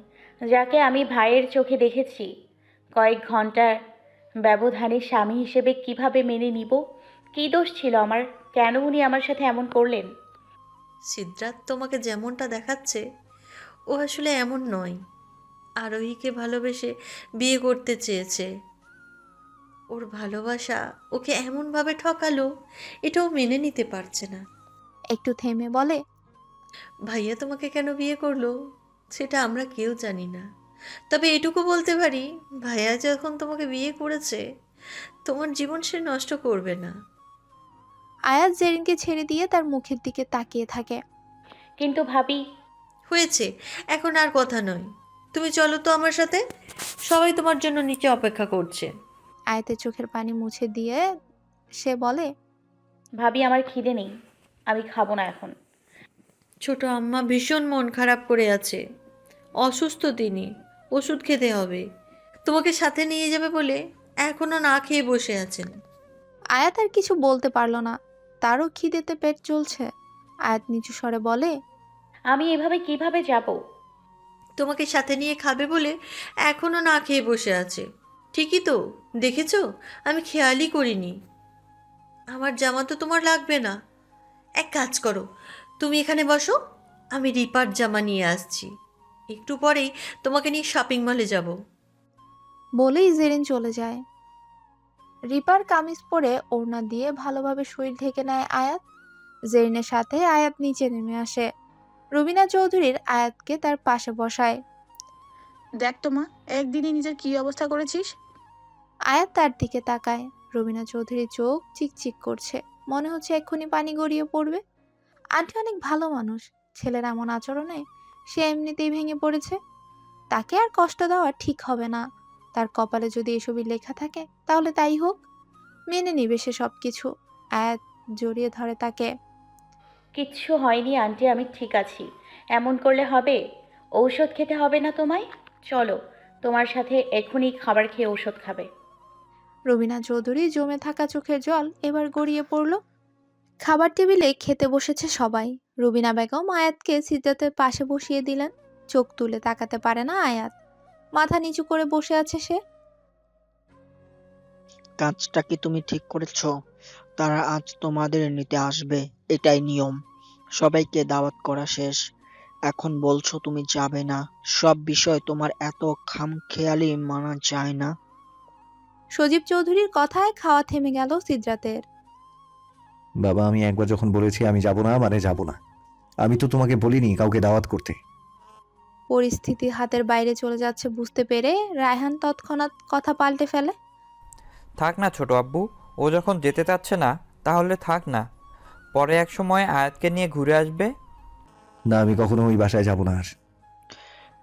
যাকে আমি ভাইয়ের চোখে দেখেছি। কয়েক ঘন্টার ব্যবধানে স্বামী হিসেবে কিভাবে মেনে নিব? কী দোষ ছিল আমার? কেন উনি আমার সাথে এমন করলেন? সিদ্ধার্থ তোমাকে যেমনটা দেখাচ্ছে ও আসলে এমন নয়। আরোহীকে ভালোবেসে বিয়ে করতে চেয়েছে। ওর ভালোবাসা ওকে এমনভাবে ঠকালো, এটাও মেনে নিতে পারছে না। একটু থেমে বলে, ভাইয়া তোমাকে কেন বিয়ে করলো সেটা আমরা কেউ জানি না। তবে এটুকু বলতে পারি, ভাইয়া যখন তোমাকে বিয়ে করেছে তোমার জীবন সে নষ্ট করবে না। আয়াত জেরিনকে ছেড়ে দিয়ে তার মুখের দিকে তাকিয়ে থাকে। কিন্তু ভাবি, হয়েছে, এখন আর কথা নয়। তুমি চলো তো আমার সাথে, সবাই তোমার জন্য নিচে অপেক্ষা করছে। আয়াতের চোখের পানি মুছে দিয়ে সে বলে, ভাবি আমার খিদে নেই, আমি খাবো না এখন। ছোট আম্মা ভীষণ মন খারাপ করে আছে। অসুস্থ তিনি, ওষুধ খেতে হবে। তোমাকে সাথে নিয়ে যাবে বলে এখনো না খেয়ে বসে আছেন। আয়াত আর কিছু বলতে পারল না। তারও খিদেতে পেট চলছে। আয়াত নিচু স্বরে বলে, আমি এভাবে কিভাবে যাব? তোমাকে সাথে নিয়ে খাবে বলে এখনো না খেয়ে বসে আছে। ঠিকই তো, দেখেছো? আমি খেয়ালই করিনি। আমার জামা তো তোমার লাগবে না। এক কাজ করো, তুমি এখানে বসো, আমি রিপার জামা নিয়ে আসছি। একটু পরেই তোমাকে নিয়ে শপিং মলে যাব। বলেই জেরিন চলে যায়। রিপার কামিজ পরে ওড়না দিয়ে ভালোভাবে শরীর ঢেকে নেয় আয়াত। জেরিনের সাথে আয়াত নিচে নেমে আসে। রুবিনা চৌধুরীর আয়াতকে তার পাশে বসায়। দেখ তো মা, একদিনে নিজের কি অবস্থা করেছিস। আয়াত তার দিকে তাকায়। রুবিনা চৌধুরীর চোখ চিকচিক করছে। মনে হচ্ছে এক্ষুনি পানি গড়িয়ে পড়বে। আন্টি অনেক ভালো মানুষ। ছেলের এমন আচরণে সে এমনিতেই ভেঙে পড়েছে। তাকে আর কষ্ট দেওয়া ঠিক হবে না। তার কপালে যদি এসবই লেখা থাকে তাহলে তাই হোক। মেনে নিবে সে সব কিছু। আয়াত জড়িয়ে ধরে তাকে। কিচ্ছু হয়নি আন্টি, আমি ঠিক আছি। এমন করলে হবে? ঔষধ খেতে হবে না তোমায়? চলো, তোমার সাথে এখনই খাবার খেয়ে ঔষধ খাবে। রবিনা চৌধুরী জমে থাকা চোখের জল এবার গড়িয়ে পড়ল। খাবার টেবিলে খেতে বসেছে সবাই। রুবিনা বেগম আয়াতকে সিদ্ধাতের পাশে বসিয়ে দিলেন। চোখ তুলে তাকাতে পারে না আয়াত। মাথা নিচু করে বসে আছে সে। কাজটা কি তুমি ঠিক করেছো? তারা আজ তোমাদের নিতে আসবে, এটাই নিয়ম। সবাইকে দাওয়াত করা শেষ। এখন বলছো তুমি যাবে না। সব বিষয় তোমার এত খামখেয়ালি মানা যায় না। সজীব চৌধুরীর কথায় খাওয়া থেমে গেল সিদ্রাতের। বাবা, আমি একবার যখন বলেছি আমি যাব না মানে যাব না। আমি তো তোমাকে বলিনি কাউকে দাওয়াত করতে। পরিস্থিতি হাতের বাইরে চলে যাচ্ছে বুঝতে পেরে রায়হান তৎক্ষণাৎ কথা পাল্টে ফেলে। থাক না ছোট আব্বু, ও যখন যেতে চাচ্ছে না তাহলে থাক না। পরে এক সময় আয়াতকে নিয়ে ঘুরে আসবে। না, আমি কখনো ওই বাসায় যাব না আর।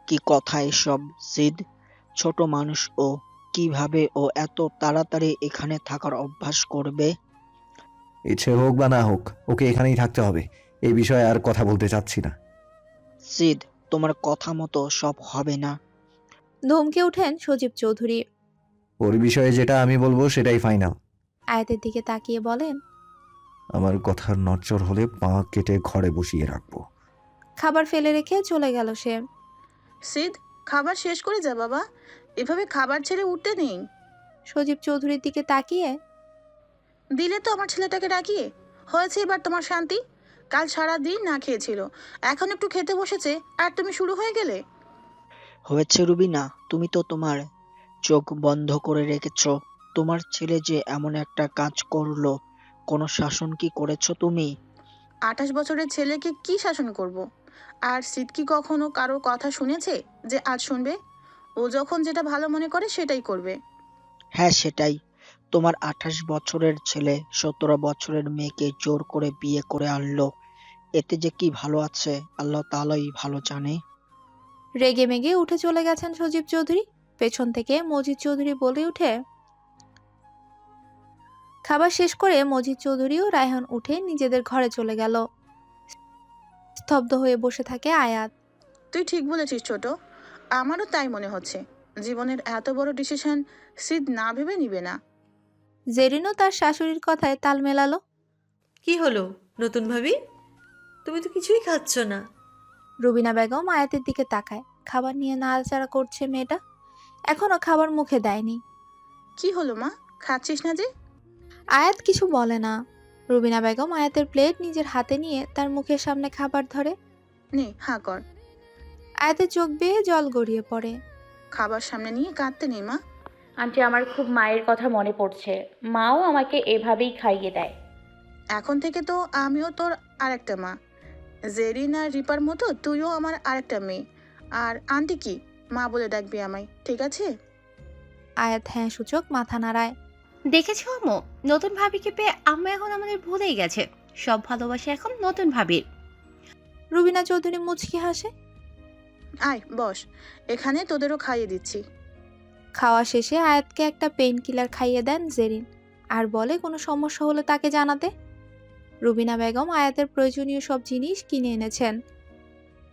কি কথা এসব সিদ? ছোট মানুষ ও, কিভাবে ও এত তাড়াতাড়ি এখানে থাকার অভ্যাস করবে? ইচ্ছে হোক বা না হোক, ওকে এখানেই থাকতে হবে। এই বিষয়ে আর কথা বলতে চাচ্ছি না। সিদ, তোমার কথা মতো সব হবে না। ধমকে ওঠেন সজীব চৌধুরী। ওর বিষয়ে যেটা আমি বলবো সেটাই ফাইনাল। আয়াতের দিকে তাকিয়ে বলেন, আমার কথার নড়চড় হলে পা কেটে ঘরে বসিয়ে রাখবো। খাবার ফেলে রেখে চলে গেল সে। সিদ, খাবার শেষ করে যা বাবা, এভাবে খাবার ছেড়ে উঠতে নেই। সজীব চৌধুরীর দিকে তাকিয়ে, দিলে তো আমার ছেলেটাকে ডাকিয়ে। হয়েছে এবার তোমার শান্তি? কাল সারা দিন না খেয়েছিল, এখন একটু খেতে বসেছে আর তুমি শুরু হয়ে গেলে। হয়েছে রুবিনা, তুমি তো তোমার চোখ বন্ধ করে রেখেছ। তোমার ছেলে যে এমন একটা কাজ করলো, কোনো শাসন কি করেছো তুমি? 28 বছরের ছেলেকে কি শাসন করব? আর সিদ কি কখনো কারো কথা শুনেছে যে আজ শুনবে? ও যখন যেটা ভালো মনে করে সেটাই করবে। হ্যাঁ, সেটাই। তোমার 28 বছরের ছেলে 17 বছরের মেয়েকে জোর করে বিয়ে করে আনলো। এতে যে কি ভালো আছে আল্লাহ তাআলাই ভালো জানে। রেগে মেগে উঠে চলে গেছেন সজীব চৌধুরী। পেছন থেকে মজিদ চৌধুরী বলে উঠে, খাবার শেষ করে মজিদ চৌধুরী ও রায়হান উঠে নিজেদের ঘরে চলে গেল। স্তব্ধ হয়ে বসে থাকে আয়াত। তুই ঠিক বলেছিস ছোট, আমারও তাই মনে হচ্ছে। জীবনের এত বড় ডিসিশন সিদ না ভেবে নিবে না। জেরিনও তার শাশুড়ির কথায় তাল মেলালো। কি হলো নতুন ভাবি? তুমি তো কিছুই খাচ্ছ না। রুবিনা বেগম আয়াতের দিকে তাকায়। খাবার নিয়ে নাড়াচাড়া করছে মেয়েটা, এখনো খাবার মুখে দেয়নি। কি হলো মা, খাচ্ছিস না যে? আয়াত কিছু বলে না। রুবিনা বেগম আয়াতের প্লেট নিজের হাতে নিয়ে তার মুখের সামনে খাবার ধরে। নে হাঁ কর। আয়াতের চোখ বেয়ে জল গড়িয়ে পড়ে। খাবার সামনে নিয়ে কাঁদতে নেই মা। আন্টি, আমার খুব মায়ের কথা মনে পড়ছে। মাও আমাকে এভাবেই খাইয়ে দেয়। এখন থেকে তো আমিও তোর আরেকটা মা। জেরিন আর রিপার মতো তুইও আমার আরেকটা মেয়ে। আর আন্টি কি মা বলে ডাকবি আমায়, ঠিক আছে? আয়াত হ্যাঁ সূচক মাথা নাড়ায়। দেখেছো আম্মু, নতুন ভাবিকে পেয়ে আম্মু এখন আমাদের ভুলেই গেছে। সব ভালোবাসা এখন নতুন ভাবির। রুবিনা চৌধুরী মুচকি হাসে। আয় বস, এখানে তোদেরও খাইয়ে দিচ্ছি। খাওয়া শেষে আয়াতকে একটা পেইন কিলার খাইয়ে দেন জেরিন, আর বলে কোনো সমস্যা হলে তাকে জানাতে। রুবিনা বেগম আয়াতের প্রয়োজনীয় সব জিনিস কিনে এনেছেন।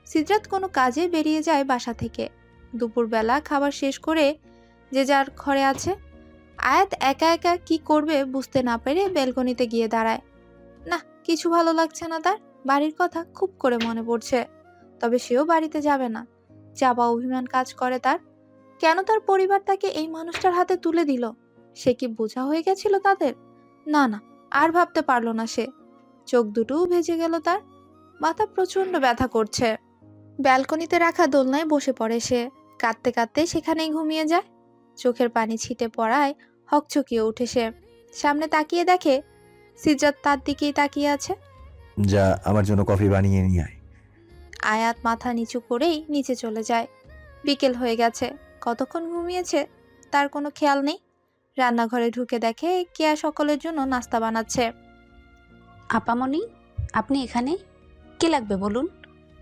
সিদরাত কোনো কাজে বেরিয়ে যায় বাসা থেকে। দুপুরবেলা খাবার শেষ করে যে যার ঘরে আছে। আয়াত একা একা কি করবে বুঝতে না পেরে ব্যালকনিতে গিয়ে দাঁড়ায়। না, কিছু ভালো লাগছে না তার। বাড়ির কথা খুব করে মনে পড়ছে, তবে সেও বাড়িতে যাবে না। চাপা অভিমান কাজ করে তার। কেন তার পরিবার তাকে এই মানুষটার হাতে তুলে দিল? সে কি বোঝা হয়ে গেছিল তাদের? না না, আর ভাবতে পারল না সে। চোখ দুটোও ভেজে গেল তার। মাথা প্রচন্ড ব্যথা করছে। ব্যালকনিতে রাখা দোলনায় বসে পড়ে সে। কাঁদতে কাঁদতে সেখানেই ঘুমিয়ে যায়। চোখের পানি ছিটে পড়ায় হকচকিয়ে উঠে সে। সামনে তাকিয়ে দেখে সিদরাত তার দিকেই তাকিয়ে আছে। যা, আমার জন্য কফি বানিয়ে নিয়ে আয়। আয়াত মাথা নিচু করেই নিচে চলে যায়। বিকেল হয়ে গেছে। কতক্ষণ ঘুমিয়েছে তার কোনো খেয়াল নেই। রান্নাঘরে ঢুকে দেখে কেয়া সকলের জন্য নাস্তা বানাচ্ছে। আপামনি, আপনি এখানে? কি লাগবে বলুন,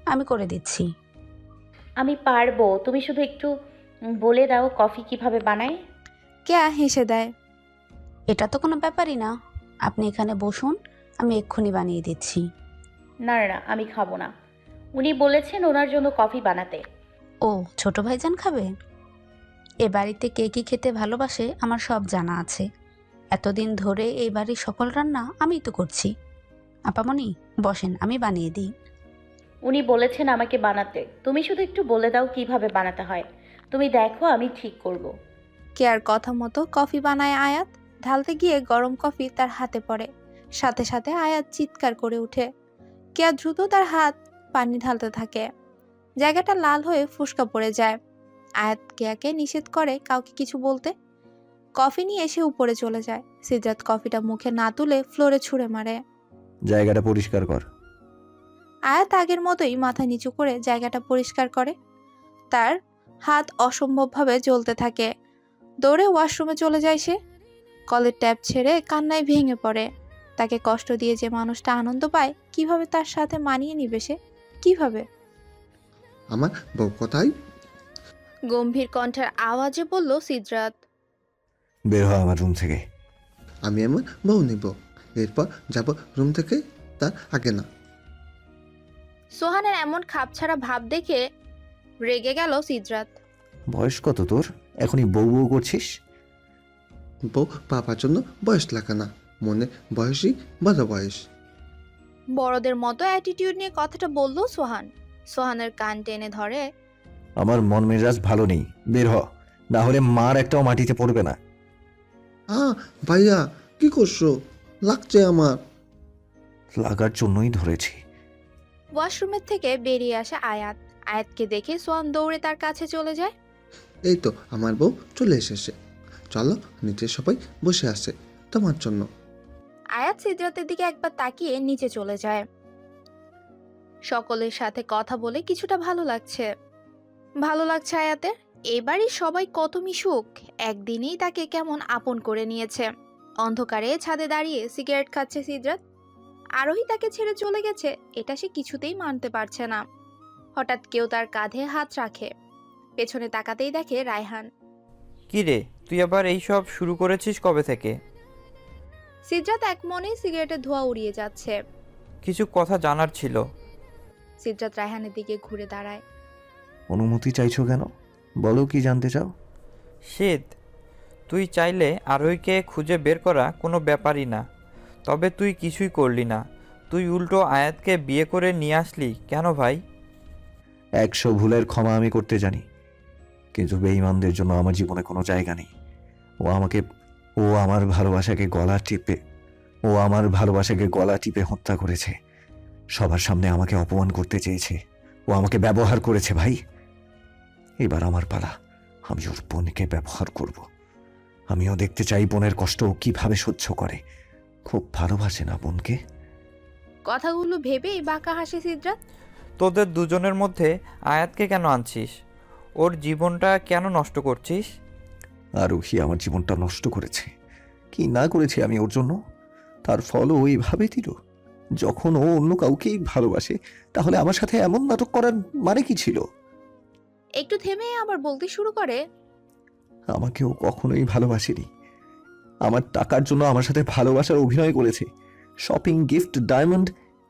আমি করে দিচ্ছি। আমি পারবো, তুমি শুধু একটু বলে দাও কফি কিভাবে বানায়। কেয়া হেসে দেয়। এটা তো কোনো ব্যাপারই না, আপনি এখানে বসুন, আমি এক্ষুনি বানিয়ে দিচ্ছি। না না না, আমি খাবো না। উনি বলেছেন ওনার জন্য কফি বানাতে। ও, ছোট ভাইজান খাবে? এ বাড়িতে কে কি খেতে ভালোবাসে আমার সব জানা আছে। এতদিন ধরে এই বাড়ির সকল রান্না আমিই তো করছি। আপামনি বসেন, আমি বানিয়ে দিই। উনি বলেছেন আমাকে বানাতে, তুমি শুধু একটু বলে দাও কিভাবে বানাতে হয়। তুমি দেখো, আমি ঠিক করব। কেয়ার কথা মতো কফি বানায় আয়াত। ঢালতে গিয়ে গরম কফি তার হাতে পড়ে। সাথে সাথে আয়াত চিৎকার করে ওঠে। কেয়া দ্রুত তার হাত পানি ঢালতে থাকে। জায়গাটা লাল হয়ে ফুসকা পড়ে যায়। আয়াত কেয়াকে নিষেধ করে কাউকে কিছু বলতে। কফি নিয়ে এসে উপরে চলে যায়। সিদরাত কফিটা মুখে না তুলে ফ্লোরে ছুঁড়ে মারে। জায়গাটা পরিষ্কার কর। আয়াত আগের মতোই মাথা নিচু করে জায়গাটা পরিষ্কার করে। তার হাত অসম্ভবভাবে জ্বলতে থাকে। দৌড়ে ওয়াশরুমে চলে যায় সে। কলের ট্যাপ ছেড়ে কান্নায় ভেঙে পড়ে। তাকে কষ্ট দিয়ে যে মানুষটা আনন্দ পায়, কিভাবে তার সাথে মানিয়ে নিবে সে? কিভাবে? আমার বউ কোথায়? গম্ভীর কণ্ঠের আওয়াজে বলল সিদরাত। বের হ আমার রুম থেকে। আমি আমার বউ নিব। এরপর যাব রুম থেকে, তার আগে না। সোহানের এমন খাপছাড়া ভাব দেখে রেগে গেল সিদ্রাত। বয়স কত তোর, এখনই বউ বউ করছিস? বউ পাবার জন্য বয়স লাগে না, মনে বয়সই বড় বয়স। বড়দের মতো অ্যাটিটিউড নিয়ে কথাটা বলল সোহান। সোহানের কান টেনে ধরে। আমার মন মেজাজ ভালো নেই, বের হ, না হলে মার একটাও মাটিতে পড়বে না। ভাইয়া কি করছো, লাগছে আমার। লাগার জন্যই ধরেছি। ওয়াশরুমের থেকে বেরিয়ে আসে আয়াত। আয়াতকে দেখে সোহান দৌড়ে তার কাছে চলে যায়। এই তো আমার বউ চলে এসেছে, চলো নিচে সবাই বসে আছে তোমার জন্য। আয়াত সিদ্রাতের দিকে একবার তাকিয়ে নিচে চলে যায়। সকলের সাথে কথা বলে কিছুটা ভালো লাগছে আয়াতের। এবারই সবাই কত মিশুক, একদিনেই তাকে কেমন আপন করে নিয়েছে। অন্ধকারে ছাদে দাঁড়িয়ে সিগারেট খাচ্ছে সিদ্রাত। আরোহী তাকে ছেড়ে চলে গেছে, এটা সে কিছুতেই মানতে পারছে না। হঠাৎ কেউ তার কাঁধে হাত রাখে। পেছনে তাকাতেই দেখে রায়হান। কি রে, তুই আবার এই সব শুরু করেছিস কবে থেকে? সিদ্রাত এক মনে সিগারেটের ধোঁয়া উড়িয়ে যাচ্ছে। কিছু কথা জানার ছিল। সিদ্রাত রায়হানের দিকে ঘুরে দাঁড়ায়। অনুমতি চাইছো কেন, বলো কি জানতে চাও? শীত, তুই চাইলে আরোহীকে খুঁজে বের করা কোনো ব্যাপারই না, তবে তুই কিছুই করলি না। তুই উল্টো আয়াতকে বিয়ে করে নিয়ে আসলি কেন ভাই? 100 ভুলের ক্ষমা আমি করতে জানি, কিন্তু বেঈমানদের জন্য আমার জীবনে কোনো জায়গা নেই। ও আমার ভালোবাসাকে গলা টিপে হত্যা করেছে। সবার সামনে আমাকে অপমান করতে চেয়েছে, ও আমাকে ব্যবহার করেছে ভাই। এবার আমার পালা, আমি ওর বোনকে ব্যবহার করব। আমিও দেখতে চাই বোনের কষ্ট ও কিভাবে সহ্য করে। খুব ভালোবাসে না বোনকে? কথাগুলো ভেবেই বাঁকা হাসে সিদ্রাত। তোদের দুজনের মধ্যে আয়াতকে কেন আনছিস? ওর জীবনটা কেন নষ্ট করছিস? আরোহী আমার জীবনটা নষ্ট করেছে, কি না করেছি আমি ওর জন্য? তার ফলও ওইভাবে দিল। যখন ও অন্য কাউকেই ভালোবাসে, তাহলে আমার সাথে এমন নাটক করার মানে কি ছিল? একটু থেমে আবার বলতে শুরু করে। আমাকে ও কখনোই ভালোবাসেনি। আমার টাকার জন্য আমার সাথে ভালোবাসার অভিনয় করেছে। শপিং, গিফট, ডায়মন্ড,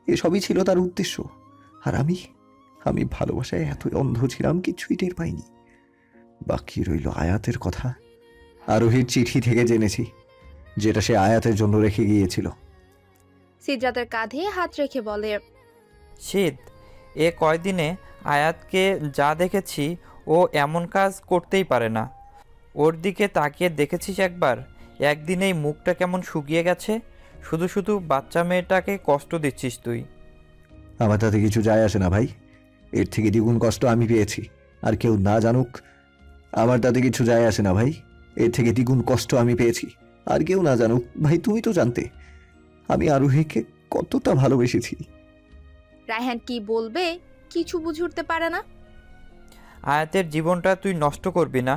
এসবই ছিল তার উদ্দেশ্য। আর আমি ভালোবাসায় এত অন্ধ ছিলাম, কিছুই টের পাইনি। বাকি রইল আয়াতের কথা। আরোহীর চিঠি থেকে জেনেছি, যেটা সে আয়াতের জন্য রেখে গিয়েছিল। সিদ্রাতের কাঁধে হাত রেখে বলে। শীত, এ কয়দিনে আয়াতকে যা দেখেছি, ও এমন কাজ করতেই পারে না। ওর দিকে তাকিয়ে দেখেছিস একবার? একদিনেই মুখটা কেমন শুকিয়ে গেছে। শুধু শুধু বাচ্চা মেয়েটাকে কষ্ট দিচ্ছিস তুই। আমার তাতে কিছু যায় আসে না ভাই, এর থেকে দ্বিগুণ কষ্ট আমি পেয়েছি। আর কেউ না জানুক, আমার তাতে কিছু যায় আসে না ভাই, এর থেকে দ্বিগুণ কষ্ট আমি পেয়েছি। আর কেউ না জানুক ভাই, তুমি তো জানতে আমি আরোহীকে কতটা ভালোবেসেছি। রায়হান কি বলবে কিছু বুঝে উঠতে পারে না। আয়াতের জীবনটা তুই নষ্ট করবি না,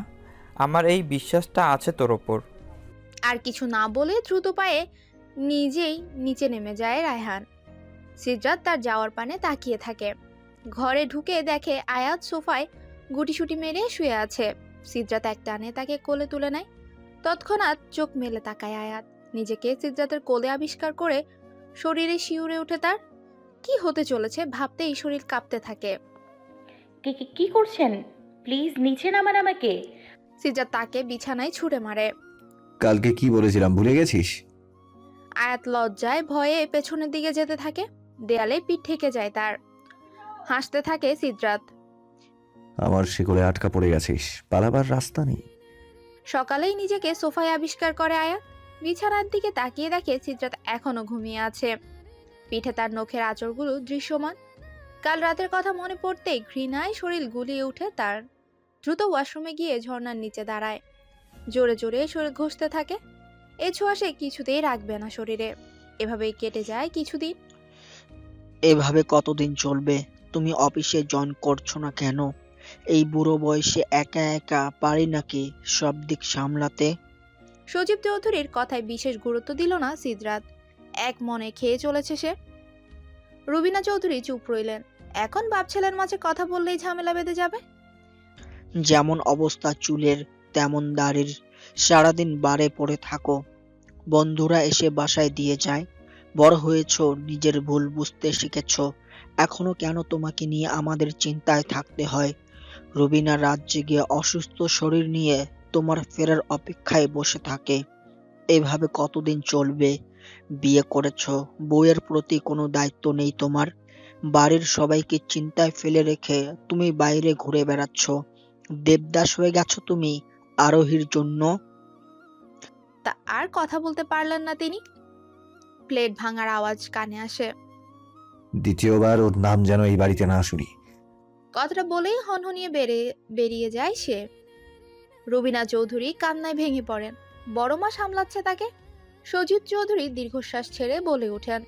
আমার এই বিশ্বাসটা আছে তোর ওপর। আর কিছু না বলে দ্রুত পায়ে নিজেই নিচে নেমে যায় রায়হান। সিদ্রাত তার যাওয়ার পানে তাকিয়ে থাকে। ঘরে ঢুকে দেখে আয়াত সোফায় গুটিসুটি মেরে শুয়ে আছে। সিদ্রাত এক টানে তাকে কোলে তুলে নেয়। তৎক্ষণাৎ চোখ মেলে তাকায় আয়াত। নিজেকে সিদ্রাতের কোলে আবিষ্কার করে শরীরে শিউরে ওঠে তার। কি হতে চলেছে ভাবতেই শরীর কাঁপতে থাকে। কি করছেন? প্লিজ নিচে নামান আমাকে। সিদ্রাত তাকে বিছানায় ছুঁড়ে মারে। কালকে কি বলেছিলাম ভুলে গেছিস? আয়াত লজ্জায় ভয়ে পেছনের দিকে যেতে থাকে। দেয়ালে পিঠ ঠেকে যায় তার। হাসতে থাকে সিদ্রাত। আমার শিকলে আটকা পড়ে গেছিস, পালাবার রাস্তা নেই। সকালেই নিজেকে সোফায় আবিষ্কার করে আয়াত। বিছানার দিকে তাকিয়ে দেখে সিদ্রাত এখনো ঘুমিয়ে আছে। পিঠে তার নখের আঁচড়গুলো দৃশ্যমান। কাল রাতের কথা মনে পড়তেই ঘৃণায় শরীর গুলিয়ে ওঠে তার। দ্রুত ওয়াশরুমে গিয়ে ঝর্ণার নিচে দাঁড়ায়। জোরে জোরে শরীর ঘষতে থাকে। এ ছোঁয়া সে কিছুতেই রাখবে না শরীরে। এভাবেই কেটে যায় কিছুদিন। এভাবে কতদিন চলবে? তুমি অফিসে জয়েন করছো না কেন? এই বুড়ো বয়সে একা একা পারি নাকি সব দিক সামলাতে? সজীব চৌধুরীর কথায় বিশেষ গুরুত্ব দিল না সিদ্রাত। এক মনে খেয়ে চলেছে সে। রুবিনা চৌধুরী চুপ রইলেন। এখন বাপ ছেলের মাঝে কথা বললেই ঝামেলা বেঁধে যাবে। যেমন অবস্থা চুলের তেমন দাড়ির, সারাদিন বারে পড়ে থাকো। বন্ধুরা এসে বাসায় দিয়ে যায়, বড় হয়েছো, নিজের ভুল বুঝতে শিখেছো। এখনো কেন তোমাকে নিয়ে আমাদের চিন্তায় থাকতে হয়? রুবিনা রাত জেগে অসুস্থ শরীর নিয়ে তোমার ফেরার অপেক্ষায় বসে থাকে। এভাবে কতদিন চলবে? বিয়ে করেছো, বউয়ের প্রতি কোনো দায়িত্ব নেই তোমার। বাড়ির সবাইকে চিন্তায় ফেলে রেখে তুমি বাইরে ঘুরে বেড়াচ্ছ। দেবদাস হয়ে গেছো তুমি আরোহীর জন্য। তা আর কথা বলতে পারলেন না তিনি। প্লেট ভাঙার আওয়াজ কানে আসে। দ্বিতীয়বার ওর নাম যেন এই বাড়িতে না শুনি। কথাটা বলেই হনহনিয়ে বেরিয়ে যায় সে। রুবিনা চৌধুরী কান্নায় ভেঙে পড়েন। বড় মা সামলাচ্ছে তাকে। সজিত চৌধুরী দীর্ঘশ্বাস ছেড়ে বলে ওঠেন,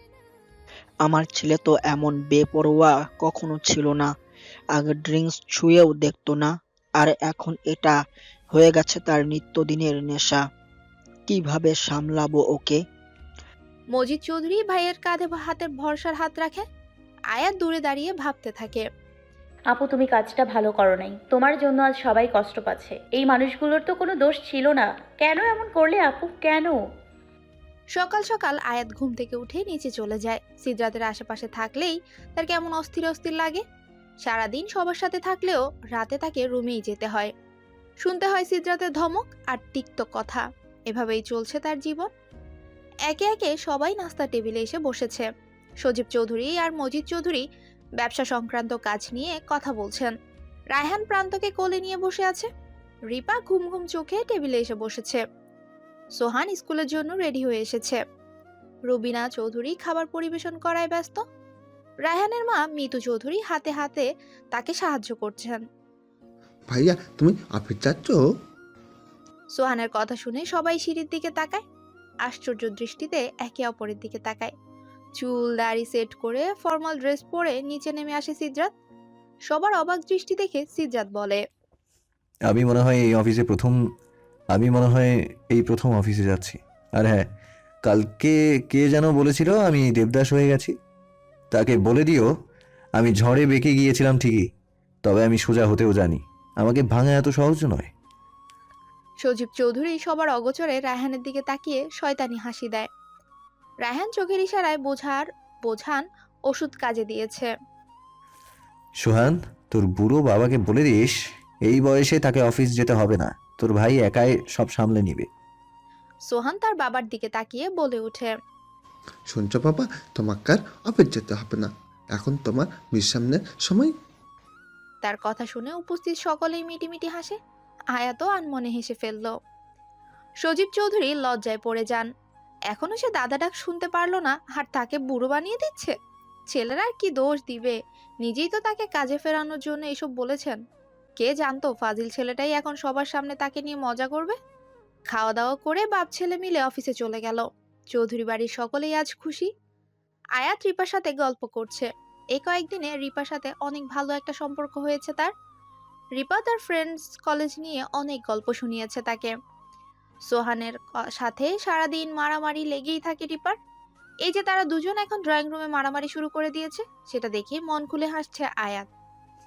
আমার ছেলে তো এমন বেপরোয়া কখনো ছিল না। আগে ড্রিঙ্কস ছুঁয়েও দেখতো না, আর এখন এটা হয়ে গেছে তার নিত্যদিনের নেশা। কিভাবে সামলাবো ওকে? মজিদ চৌধুরী ভাইয়ের কাঁধে হাতের ভরসার হাত রাখে। আয়াত দূরে দাঁড়িয়ে ভাবতে থাকে। আপু, তুমি কাজটা ভালো করো নাই। তোমার জন্য আজ সবাই কষ্ট পাচ্ছে। এই মানুষগুলোর তো কোনো দোষ ছিল না। কেন এমন করলে আপু, কেন? সকাল সকাল আয়াত ঘুম থেকে উঠে নিচে চলে যায়। সিদ্রাতের আশেপাশে থাকলেই তার কেমন অস্থির অস্থির লাগে। সারাদিন সবার সাথে থাকলেও রাতে তাকে রুমেই যেতে হয়। শুনতে হয় সিদ্রাতের ধমক আর তিক্ত কথা। এভাবেই চলছে তার জীবন। একে একে সবাই নাস্তা টেবিলে এসে বসেছে। সজীব চৌধুরী আর মজিদ চৌধুরী ব্যবসা সংক্রান্ত কাজ নিয়ে কথা বলছেন। রায়হান প্রান্তকে কোলে নিয়ে বসে আছে। রিপা ঘুম ঘুম চোখে টেবিলে এসে বসেছে। সোহান স্কুলের জন্য রেডি হয়ে এসেছে। রুবিনা চৌধুরী খাবার পরিবেশন করায় ব্যস্ত। রায়হানের মা মিতু চৌধুরী হাতে হাতে তাকে সাহায্য করছেন। ভাইয়া তুমি অফিস যাচ্ছ? সোহানের কথা শুনে সবাই সিঁড়ির দিকে তাকায়। আশ্চর্য দৃষ্টিতে একে অপরের দিকে তাকায়। চুল দাড়ি সেট করে ফর্মাল ড্রেস পরে নিচে নেমে আসে সিদ্রাত। সবার অবাক দৃষ্টি দেখে সিদ্রাত বলে, আমি মনে হয় এই প্রথম অফিসে যাচ্ছি। আর হ্যাঁ, কালকে কে যেন বলেছিল আমি দেবদাস হয়ে গেছি। তাকে বলে দিও আমি ঝড়ে বেঁকে গিয়েছিলাম ঠিকই, তবে আমি সোজা হতেও জানি। আমাকে ভাঙা এত সহজ নয়। সজীব চৌধুরী সবার অগোচরে রায়হানের দিকে তাকিয়ে শয়তানি হাসি দেয়। রায়হান চোখের ইশারায় বোঝান ওষুধ কাজে দিয়েছে। সোহান, তোর বুড়ো বাবাকে বলে দিস এই বয়সে তাকে অফিস যেতে হবে না। তোর ভাই একাই সব সামলে নিবে। সোহান তার বাবার দিকে তাকিয়ে বলে ওঠে, শুনছো বাবা, তোমাকে আর অফিস যেতে হবে না। এখন তোমার বিশ্রামের সময়। তার কথা শুনে উপস্থিত সকলেই মিটিমিটি হাসে। আয়াতও আনমনে হেসে ফেলল। সজীব চৌধুরী লজ্জায় পড়ে যান। এখনো সে দাদা ডাক শুনতে পারলো না, আর তাকে বুড়ো বানিয়ে দিচ্ছে। ছেলেরা আর কি দোষ দিবে? নিজেই তো তাকে কাজে ফেরানোর জন্য এসব বলেছেন। কে জানতো ফাজিল ছেলেটাই এখন সবার সামনে তাকে নিয়ে মজা করবে। খাওয়া দাওয়া করে বাপ ছেলে মিলে অফিসে চলে গেল। চৌধুরী বাড়ির সকলেই আজ খুশি। আয়াত রিপার সাথে গল্প করছে। এই কয়েকদিনে রিপার সাথে অনেক ভালো একটা সম্পর্ক হয়েছে তার। রিপা তার ফ্রেন্ডস কলেজ নিয়ে অনেক গল্প শুনিয়েছে তাকে। সোহানের সাথে সারাদিন মারামারি লেগেই থাকে রিপার। এই যে তারা দুজন এখন ড্রয়িং রুমে মারামারি শুরু করে দিয়েছে, সেটা দেখে মন খুলে হাসছে আয়াত।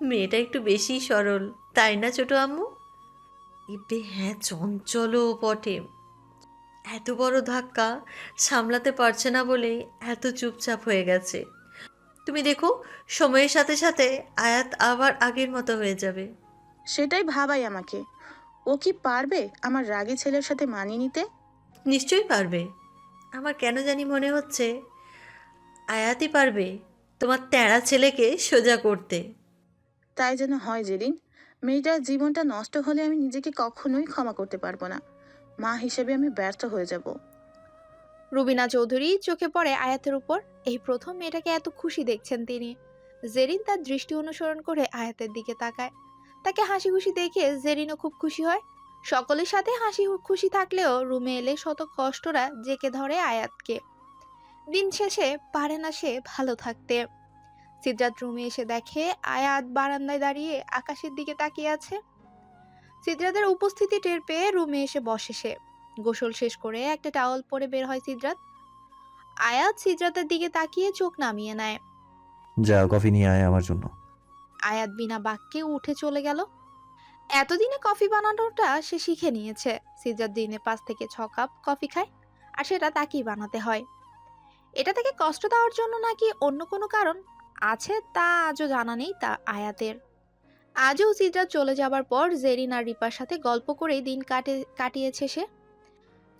মেয়েটা একটু বেশি সরল, তাই না ছোট আম্মু? ইবে হ্যাঁ, চঞ্চলও বটে। এত বড় ধাক্কা সামলাতে পারছে না বলেই এত চুপচাপ হয়ে গেছে। তুমি দেখো, সময়ের সাথে সাথে আয়াত আবার আগের মতো হয়ে যাবে। সেটাই ভাবাই আমাকে। ও কি পারবে আমার রাগী ছেলের সাথে মানিয়ে নিতে? নিশ্চয়ই পারবে। আমার কেন জানি মনে হচ্ছে আয়াতই পারবে তোমার তেড়া ছেলেকে সোজা করতে। তাই যেন হয় জেরিন। মেয়েটার জীবনটা নষ্ট হলে আমি নিজেকে কখনোই ক্ষমা করতে পারবো না। মা হিসেবে আমি ব্যর্থ হয়ে যাব। রুবিনা চৌধুরী চোখে পড়ে আয়াতের উপর। এই প্রথম মেয়েটাকে এত খুশি দেখছেন তিনি। জেরিন তার দৃষ্টি অনুসরণ করে আয়াতের দিকে তাকায়। তাকে হাসি খুশি দেখে জেরিনও খুব খুশি হয়। সকলের সাথে হাসি খুশি থাকলেও রুমে এলে শত কষ্টরা জেকে ধরে আয়াতকে। দিন শেষে পারে না সে ভালো থাকতে। সিদ্ধার্থ রুমে এসে দেখে আয়াত বারান্দায় দাঁড়িয়ে আকাশের দিকে তাকিয়ে আছে। সিদ্ধার্থের উপস্থিতি টের পেয়ে রুমে এসে বসে সে। গোসল শেষ করে একটা টাওয়াল পরে বের হয় সিদ্ধার্থ। আয়াত সিদ্ধার্থের দিকে তাকিয়ে চোখ নামিয়ে নেয়। যা কফি নিয়ে আয় আমার জন্য। আয়াত বিনা বাক্যে উঠে চলে গেল। এতদিনে কফি বানানোটা সে শিখে নিয়েছে। সিদ্ধার্থ দিনে 5 থেকে 6 কাপ কফি খায়, আর সেটা তাকেই বানাতে হয়। এটা তাকে কষ্ট দেওয়ার জন্য নাকি অন্য কোনো কারণ আছে তা আজও জানা নেই তা আয়াতের। আজও সিদ্রাত চলে যাবার পর জেরিন আর রিপার সাথে গল্প করেই দিন কাটিয়েছে সে।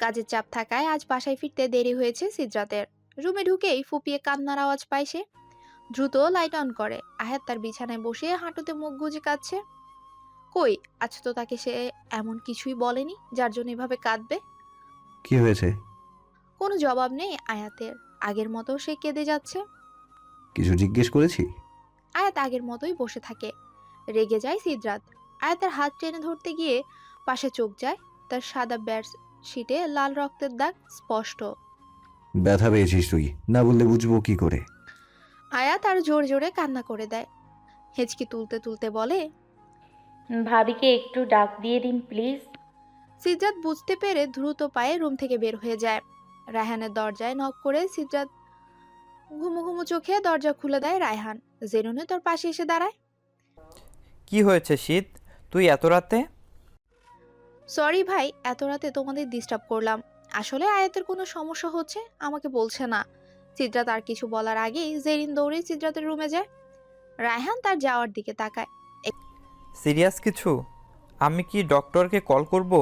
কাজের চাপ থাকায় আজ বাসায় ফিরতে দেরি হয়েছে সিদ্রাতের। রুমে ঢুকেই ফুপিয়ে কান্নার আওয়াজ পায় সে। দ্রুত লাইট অন করে। আয়াত তার বিছানায় বসে হাঁটুতে মুখ গুজে কাঁদছে। কই, আজ তো তাকে সে এমন কিছুই বলেনি যার জন্য এভাবে কাঁদবে। কি হয়েছে? কোনো জবাব নেই আয়াতের। আগের মতো সে কেঁদে যাচ্ছে। কিছু জিজ্ঞেস করেছি? আয়াত আগের মতোই বসে থাকে। রেগে যায় সিদ্রাত। আয়াতের হাত টেনে ধরতে গিয়ে পাশে চোখ যায়। তার সাদা বেডশিটে লাল রক্তের দাগ স্পষ্ট। ব্যথা পেয়েছিস তুই, না বললে বুঝবো কি করে? আয়াত আর জোরে জোরে কান্না করে দেয়। হেঁচকি তুলতে তুলতে বলে, ভাবিকে একটু ডাক দিয়ে দিন প্লিজ। সিদ্রাত বুঝতে পেরে দ্রুত পায়ে রুম থেকে বের হয়ে যায়। রায়হানের দরজায় নক করে সিদ্রাত ঘুমু ঘুমু চোখে দরজা খুলে দেয় রায়হান। জেনুনে তোর পাশে এসে দাঁড়ায়। কি হয়েছে শীত, তুই এত রাতে? সরি ভাই, এত রাতে তোমাদের ডিস্টার্ব করলাম। আসলে আয়াতের কোনো সমস্যা হচ্ছে, আমাকে বলছে না। সিদ্রাত আর কিছু বলার আগেই জেরিন দৌড়ে সিদ্রাতের রুমে যায়। রায়হান তার যাওয়ার দিকে তাকায়। সিরিয়াস কিছু? আমি কি ডক্টরকে কল করব?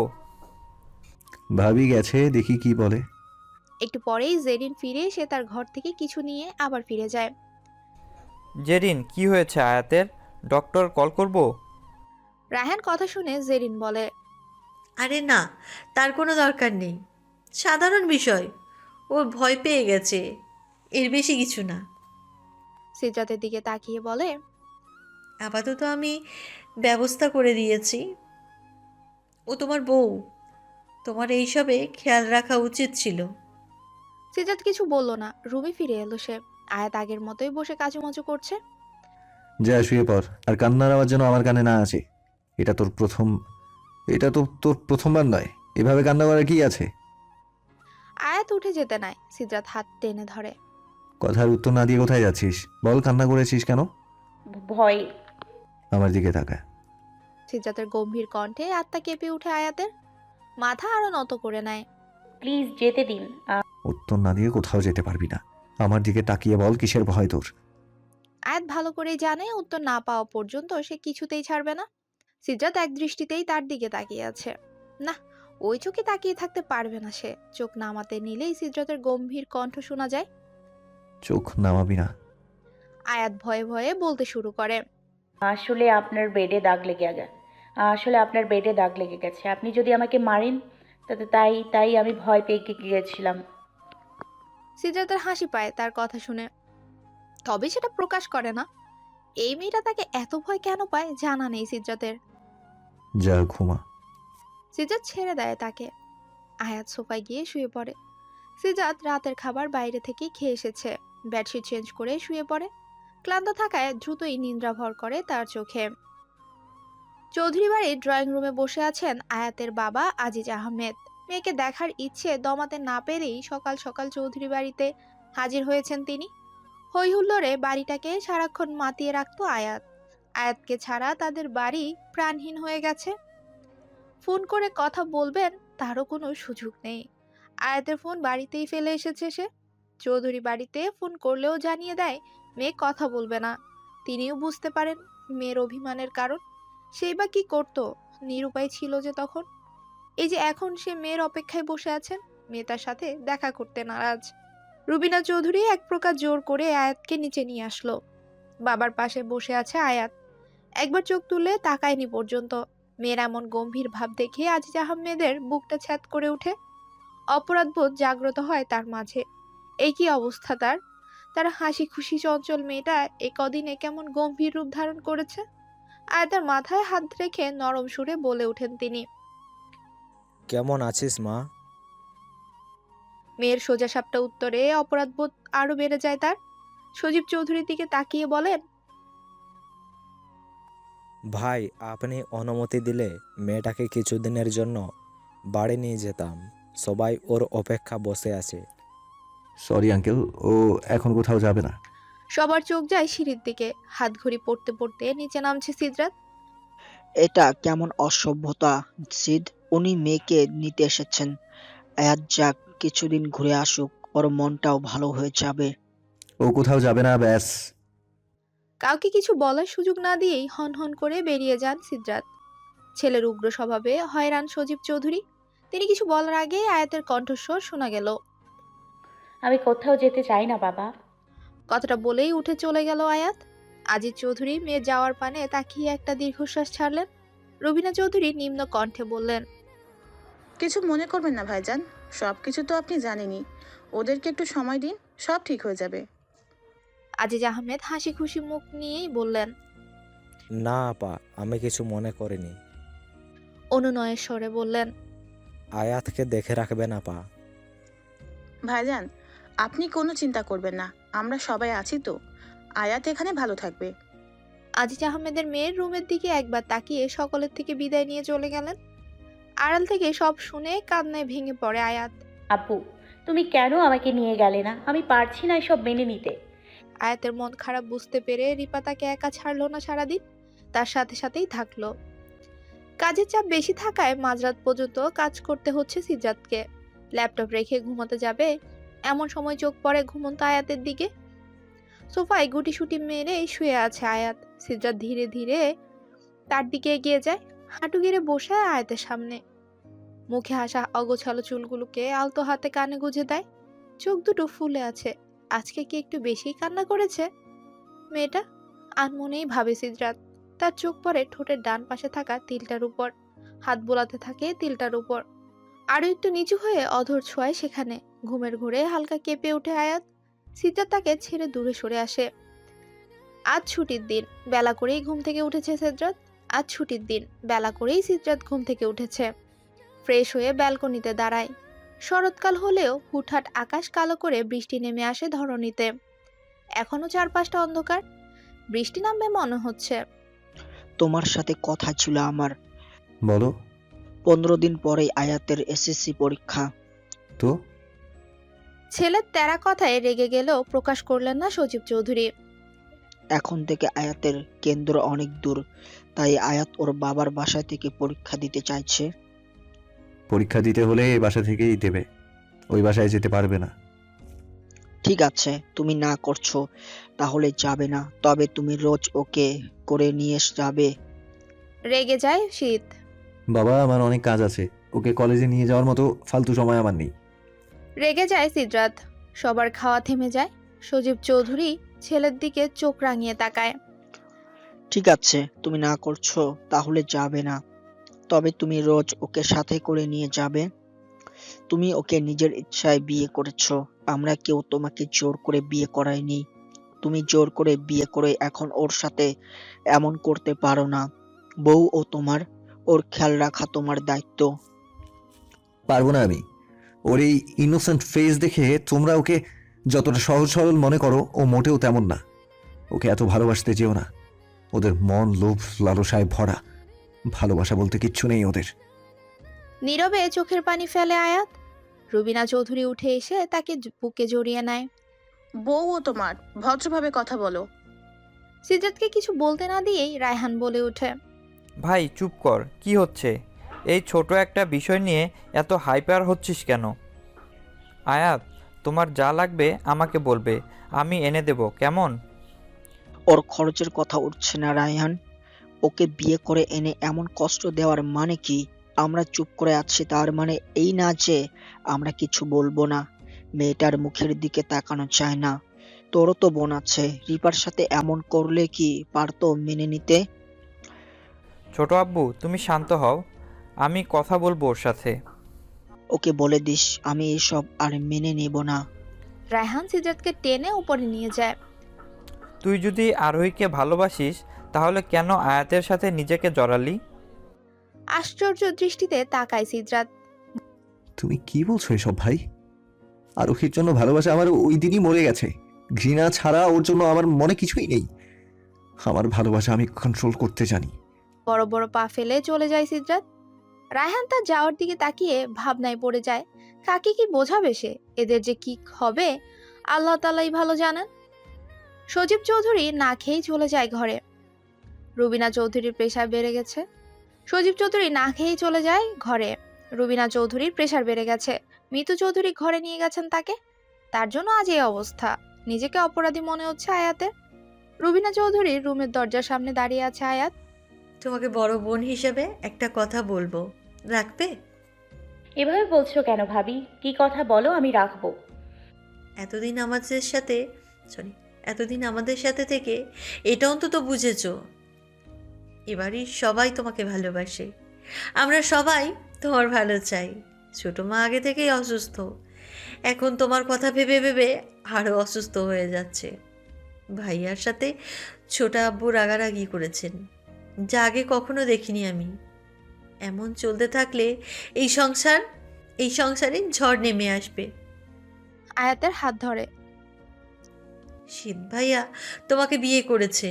ভাবি গেছে, দেখি কি বলে। একটু পরেই জেরিন ফিরে এসে তার ঘর থেকে কিছু নিয়ে আবার ফিরে যায়। জেরিন, কি হয়েছে আয়াতের? ডক্টর কল করব? রায়হান কথা শুনে জেরিন বলে, আরে না, তার কোনো দরকার নেই। সাধারণ বিষয়, ও ভয় পেয়ে গেছে, এর বেশি কিছু না। সিদ্রাতের দিকে তাকিয়ে বলে, আপাতত আমি ব্যবস্থা করে দিয়েছি। ও তোমার বউ, তোমার এইসবে খেয়াল রাখা উচিত ছিল। সিদ্রাত কিছু বলল না। রুমে ফিরে এলো সে। আয়াত আগের মতোই বসে কাচুমাচু করছে। যা শুয়ে পড়, আর কান্নার আওয়াজ যেন আমার কানে না আসে। এটা তো তোর প্রথমবার নয়। এভাবে কান্না করার কি আছে? আয়াত উঠে যেতে নাই। সিদ্রাত হাত টেনে ধরে। কথার উত্তর না দিয়ে কোথায় যাচ্ছিস? বল, কান্না করেছিস কেন? ভয়। আমার দিকে তাকা। সিদ্রাতের গম্ভীর কণ্ঠে আত্মা কেঁপে উঠে আয়াতের। মাথা আরো নত করে নেয়। প্লিজ যেতে দিন। উত্তর না দিয়ে কোথাও যেতে পারবি না। আমার দিকে তাকিয়ে বল, কিসের ভয় তোর? আয়াত ভালো করেই জানে উত্তর না পাওয়া পর্যন্ত সে কিছুতেই ছাড়বে না। সিদ্রাত এক দৃষ্টিতেই তার দিকে তাকিয়ে আছে। না, ওই চোখে তাকিয়ে থাকতে পারবে না সে। চোখ নামাতে নিলেই সিদ্রাতের গম্ভীর কণ্ঠ শোনা যায়। চোখ নামাবি না? আয়াত ভয়ে ভয়ে বলতে শুরু করে, আসলে আপনার বেডে দাগ লেগে গেছে। আপনি যদি আমাকে মারেন তাই আমি ভয় পেয়ে গিয়েছিলাম। সিদ্রাতের হাসি পায় তার কথা শুনে, তবে সেটা প্রকাশ করে না। এই মেয়েটা তাকে এত ভয় কেন পায় জানা নেই সিদ্রাতের। যা ঘুমা। সিদ্রাত ছেড়ে দেয় তাকে। আয়াত সোফায় গিয়ে শুয়ে পড়ে। সিদ্রাত রাতের খাবার বাইরে থেকে খেয়ে এসেছে। বেডশিট চেঞ্জ করে শুয়ে পড়ে। ক্লান্ত থাকায় দ্রুতই নিদ্রা ভর করে তার চোখে। চৌধুরী বাড়ির ড্রয়িং রুমে বসে আছেন আয়াতের বাবা আজিজ আহমেদ। মেয়েকে দেখার ইচ্ছে দমাতে না পেরেই সকাল সকাল চৌধুরী বাড়িতে হাজির হয়েছেন তিনি। হই হুল্লোড়ে বাড়িটাকে সারাক্ষণ মাতিয়ে রাখতো আয়াত। আয়াতকে ছাড়া তাদের বাড়ি প্রাণহীন হয়ে গেছে। ফোন করে কথা বলবেন তারও কোনো সুযোগ নেই। আয়াতের ফোন বাড়িতেই ফেলে এসেছে সে। চৌধুরী বাড়িতে ফোন করলেও জানিয়ে দেয় মেয়ে কথা বলবে না। তিনিও বুঝতে পারেন মেয়ের অভিমানের কারণ। সেই বা কি করতো, নিরুপায় ছিল যে তখন। এই যে এখন সে মেয়ের অপেক্ষায় বসে আছেন, মেয়ে তার সাথে দেখা করতে নারাজ। রুবিনা চৌধুরী এক প্রকার জোর করে আয়াতকে নিচে নিয়ে আসলো। বাবার পাশে বসে আছে আয়াত। একবার চোখ তুলে তাকায়নি পর্যন্ত। মেয়ের এমন গম্ভীর ভাব দেখে আজিজ আহমেদের বুকটা ছ্যাদ করে ওঠে। অপরাধবোধ জাগ্রত হয় তার মাঝে। এই কি অবস্থা তার? তার হাসি খুশি চঞ্চল মেয়েটা এ কদিনে কেমন গম্ভীর রূপ ধারণ করেছে। আয়াতের মাথায় হাত রেখে নরম সুরে বলে ওঠেন তিনি, কেমন আছিস মা? মেয়ের সোজা সাপটা উত্তরে অপরাধবোধ আরো বেড়ে যায় তার। সজীব চৌধুরীর দিকে তাকিয়ে বলেন, ভাই, আপনি অনুমতি দিলে মেয়েটাকে কিছুদিনের জন্য বাড়ি নিয়ে যেতাম। সবাই ওর অপেক্ষা বসে আছে। সরি আঙ্কেল, ও এখন কোথাও যাবে না। সবার চোখ যায় সিঁড়ির দিকে। হাত ঘড়ি পড়তে পড়তে নিচে নামছে সিদ্রাত। এটা কেমন অসভ্যতা সিদ। উনি মেয়েকে নিতে এসেছেন। আয়াত যাক, কিছুদিন ঘুরে আসুক, ওর মনটাও ভালো হয়ে যাবে। ও কোথাও যাবে না, ব্যাস। কাউকে কিছু বলার সুযোগ না দিয়েই হন হন করে বেরিয়ে যান সিদ্ধার্থ। ছেলের উগ্র স্বভাবে হয়রান সজীব চৌধুরী। তিনি কিছু বলার আগেই আয়াতের কণ্ঠস্বর শোনা গেল। আমি কোথাও যেতে চাই না বাবা। কথাটা বলেই উঠে চলে গেল আয়াত। আজিজ চৌধুরী মেয়ের যাওয়ার পানে তাকিয়ে একটা দীর্ঘশ্বাস ছাড়লেন। রবিনা চৌধুরী নিম্ন কণ্ঠে বললেন, কিছু মনে করবেন না ভাইজান, সব কিছু তো আপনি জানেনই। ওদেরকে একটু সময় দিন, সব ঠিক হয়ে যাবে। আজিজ আহমেদ হাসি খুশি মুখ নিয়েই বললেন। না আপা, আমি কিছু মনে করিনি। অনুনয়ের স্বরে বললেন, আয়াতকে দেখে রাখবেন আপা। ভাইজান, আপনি কোনো চিন্তা করবেন না, আমরা সবাই আছি তো। আয়াত এখানে ভালো থাকবে। আজিজ আহমেদের মেয়ের রুমের দিকে একবার তাকিয়ে সকলের থেকে বিদায় নিয়ে চলে গেলেন। আড়াল থেকে সব শুনে কান্নায় ভেঙে পড়ে আয়াত। আব্বু, তুমি কেন আমাকে নিয়ে গেলে না? আমি পারছি না এসব মেনে নিতে। আয়াতের মন খারাপ বুঝতে পেরে রিপা তাকে একা ছাড়লো না সারাদিন, তার সাথে সাথেই থাকলো। কাজের চাপ বেশি থাকায় মাঝরাত পর্যন্ত কাজ করতে হচ্ছে সিদ্ধার্থকে। ল্যাপটপ রেখে ঘুমাতে যাবে এমন সময় চোখ পড়ে ঘুমন্ত আয়াতের দিকে। সোফায় গুটিসুটি মেরে শুয়ে আছে আয়াত। সিদ্ধার্থ ধীরে ধীরে তার দিকে এগিয়ে যায়, হাঁটু গেড়ে বসে আয়াতের সামনে। মুখে আসা অগোছালো চুলগুলোকে আলতো হাতে কানে গুজে দেয়। চোখ দুটো ফুলে আছে। আজকে কি একটু বেশি কান্না করেছে মেয়েটা? আনমনেই ভাবে সিদ্ধার্থ। তার চোখ পড়ে ঠোঁটের ডান পাশে থাকা তিলটার উপর। হাত বোলাতে থাকে তিলটার উপর। আরো একটু নিচু হয়ে অধর ছোঁয়ায় সেখানে। ঘুমের ঘোরে হালকা কেঁপে ওঠে আয়াত। সিদ্ধার্থ তাকে ছেড়ে দূরে সরে আসে। আজ ছুটির দিন, বেলা করেই ঘুম থেকে উঠেছে সিদ্ধার্থ। আজ ছুটির দিন, বেলা করেই সিদ্ধার্থ ঘুম থেকে উঠেছে। ফ্রেশ হয়ে ব্যালকনিতে দাঁড়ায়। শরৎকাল হলেও হুটহাট আকাশ কালো করে বৃষ্টি নেমে আসে ধরণীতে। এখনো চারপাশটা অন্ধকার। বৃষ্টি নামবে মনে হচ্ছে। তোমার সাথে কথা ছিল আমার। বলো। 15 দিন পরেই আয়াতের এসএসসি পরীক্ষা। তো ছেলের তেরা কথায় রেগে গেলেও প্রকাশ করলেন না সজীব চৌধুরী। এখন থেকে আয়াতের কেন্দ্র অনেক দূর, তাই আয়াত ওর বাবার বাসা থেকে পরীক্ষা দিতে চাইছে। পরীক্ষা দিতে হলে এই বাসা থেকেই দেবে, ওই বাসায় যেতে পারবে না। ঠিক আছে, তুমি না করছো তাহলে যাবে না, তবে তুমি রোজ ওকে করে নিয়ে যাবে। রেগে যায় শীত। বাবা, আমার অনেক কাজ আছে, ওকে কলেজে নিয়ে যাওয়ার মতো ফালতু সময় আমার নেই। রেগে যায় সিদ্ধার্থ। সবার খাওয়া থেমে যায়। সজীব চৌধুরী ছেলের দিকে চোখ রাঙিয়ে তাকায়। ঠিক আছে, তুমি না করছো তাহলে যাবে না, তবে তুমি রোজ ওকে সাথে করে নিয়ে যাবে। তুমি ওকে নিজের ইচ্ছায় বিয়ে করেছো, আমরা কেউ তোমাকে জোর করে বিয়ে করাইনি। তুমি জোর করে বিয়ে করে এখন ওর সাথে এমন করতে পারো না। বউ ও তোমার, ওর খেয়াল রাখা তোমার দায়িত্ব। পারবো না আমি। ওর এই ইনোসেন্ট ফেস দেখে তোমরা ওকে যতটা সহজ সরল মনে করো, ও মোটেও তেমন না। ওকে এত ভালোবাসতে যেও না। ওদের মন লোভ লালসায় ভরা, ভালোবাসা বলতে কিচ্ছু নেই ওদের। নীরবে চোখের পানি ফেলে আয়াত। রুবিনা চৌধুরী উঠে এসে তাকে বুকে জড়িয়ে নেয়। বউ ও তোমার, ভদ্রভাবে কথা বলো। সিদ্ধার্থকে কিছু বলতে না দিয়েই রায়হান বলে ওঠে, ভাই চুপ কর, কি হচ্ছে? এই ছোট একটা বিষয় নিয়ে এত হাইপার হচ্ছিস কেন? আয়াত, তোমার যা লাগবে আমাকে বলবে, আমি এনে দেব, কেমন? ওর খরচের কথা উঠছে না রায়হান। ওকে বিয়ে করে এনে এমন কষ্ট দেওয়ার মানে কি? আমরা চুপ করে আছি তার মানে এই না যে আমরা কিছু বলবো না। মেয়েটার মুখের দিকে তাকানো চায় না। তোরও তো বোন আছে, রিপার সাথে এমন করলে কি পারতো মেনে নিতে? ছোট আব্বু, তুমি শান্ত হও, আমি কথা বলবো ওর সাথে। ওকে বলে দিস আমি এসব আর মেনে নেব না। রায়হান সিদ্ধার্থকে টেনে উপরে নিয়ে যায়। তুই যদি আরোহীকে ভালোবাসিস তাহলে কেন আয়াতের সাথে নিজেকে জড়ালি? আশ্চর্য দৃষ্টিতে তাকায় সিদ্ধার্থ। তুমি কি বলছো এসব ভাই? আরোহীর জন্য ভালোবাসা আমার ওই দিনই মরে গেছে। ঘৃণা ছাড়া ওর জন্য আমার মনে কিছুই নেই। আমার ভালোবাসা আমি কন্ট্রোল করতে জানি। বড় বড় পা ফেলে চলে যায় সিদ্ধার্থ। রায়হান তার যাওয়ার দিকে তাকিয়ে ভাবনায় পড়ে যায়। কাকে কি বোঝাবে সে? এদের যে কি হবে আল্লাহ তাআলাই ভালো জানেন। সজীব চৌধুরী না খেয়েই চলে যায় ঘরে। রুবিনা চৌধুরীর প্রেশার বেড়ে গেছে। সজীব চৌধুরী না খেয়েই চলে যায় ঘরে। রুবিনা চৌধুরীর প্রেশার বেড়ে গেছে। মিতু চৌধুরী ঘরে নিয়ে গেছেন তাকে। তার জন্য আজ এই অবস্থা। নিজেকে অপরাধী মনে হচ্ছে আয়াতের। রুবিনা চৌধুরীর রুমের দরজার সামনে দাঁড়িয়ে আছে আয়াত। তোমাকে বড় বোন হিসেবে একটা কথা বলবো, রাখবে? এভাবে বলছো কেন ভাবি? কি কথা বলো, আমি রাখবো। এতদিন আমাদের সাথে থেকে এটা অন্তত বুঝেছো, এবারই সবাই তোমাকে ভালোবাসে। আমরা সবাই তোমার ভালো চাই। ছোট মা আগে থেকেই অসুস্থ, এখন তোমার কথা ভেবে ভেবে আরও অসুস্থ হয়ে যাচ্ছে। ভাইয়ার সাথে ছোট আব্বু রাগারাগি করেছেন, যা আগে কখনো দেখিনি আমি। এমন চলতে থাকলে এই সংসারে ঝড় নেমে আসবে। আয়াতের হাত ধরে। শীত ভাইয়া তোমাকে বিয়ে করেছে,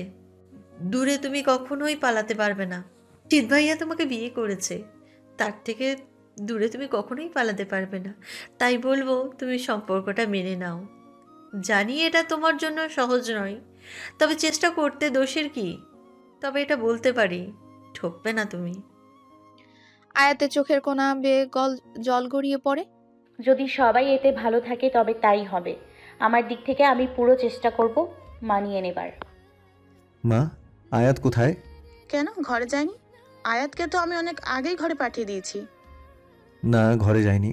দূরে তুমি কখনোই পালাতে পারবে না। শীত ভাইয়া তোমাকে বিয়ে করেছে, তার থেকে দূরে তুমি কখনোই পালাতে পারবে না। তাই বলবো তুমি সম্পর্কটা মেনে নাও। জানি এটা তোমার জন্য সহজ নয়, তবে চেষ্টা করতে দোষের কি? তবে এটা বলতে পারি, ঠকবে না তুমি। আয়াতের চোখের কোণা বেয়ে জল গড়িয়ে পড়ে। যদি সবাই এতে ভালো থাকে তবে তাই হবে। আমার দিক থেকে আমি পুরো চেষ্টা করব মানিয়ে নেবার। মা, আয়াত কোথায়? কেন ঘরে যায়নি? আয়াতকে তো আমি অনেক আগেই ঘরে পাঠিয়ে দিয়েছি। না, ঘরে যায়নি।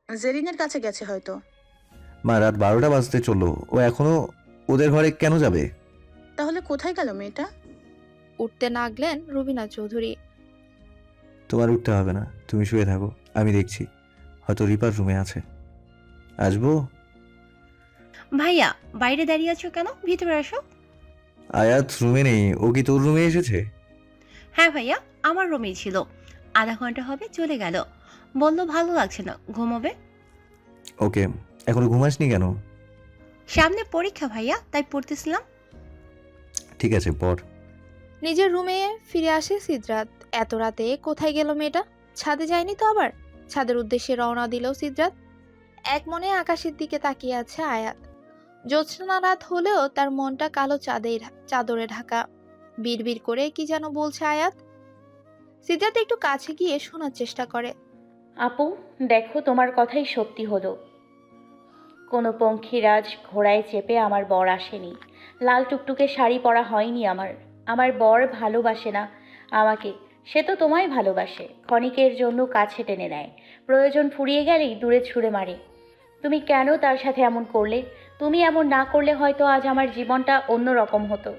জেরিনের কাছে গেছে হয়তো। মা, রাত 12টা বাজতে চললো, ও এখনো ওদের ঘরে কেন যাবে? তাহলে কোথায় গেল মেয়েটা? উঠতে নাগলেন রুবিনা চৌধুরী। তোমার উঠতে হবে না, তুমি শুয়ে থাকো, আমি দেখছি। হয়তো রিপার রুমে আছে। আসবো? ভাইয়া, বাইরে দাঁড়িয়ে আছো কেন? ভিতরে আসো। আয়াত রুমে নেই, ও কি তোর রুমে এসেছে? হ্যাঁ ভাইয়া, আমার রুমেই ছিল। আধা ঘন্টা হবে চলে গেল। বললো ভালো লাগছে না, ঘুমোবে। ওকে, এখনো ঘুমাসনি কেন? সামনে পরীক্ষা ভাইয়া, তাই পড়তেছিলাম। ঠিক আছে, পড়। নিজের রুমে ফিরে আসে সিদ্রাত। এত রাতে কোথায় গেল মেয়েটা? ছাদে যায়নি তো আবার? ছাদের উদ্দেশ্যে রওনা দিল সিদ্রাত। এক মনে আকাশের দিকে তাকিয়ে আছে আয়াত। জ্যোৎস্না রাত হলেও তার মনটা কালো চাদরে ঢাকা। বিড়বিড় করে কি যেন বলছে আয়াত। সিদ্রাত একটু কাছে গিয়ে শোনার চেষ্টা করে। আপু দেখো, তোমার কথাই সত্যি হলো। কোনো পঙ্খিরাজ ঘোড়ায় চেপে আমার বর আসেনি। লাল টুকটুকে শাড়ি পরা হয়নি আমার। আমার বর ভালোবাসে না আমাকে, সে তো তোমায় ভালোবাসে। ক্ষণিকের জন্য কাছে টেনে নেয়, প্রয়োজন ফুরিয়ে গেলেই দূরে ছুঁড়ে মারে। তুমি কেন তার সাথে এমন করলে? তুমি এমন না করলে হয়তো আজ আমার জীবনটা অন্য রকম হতো।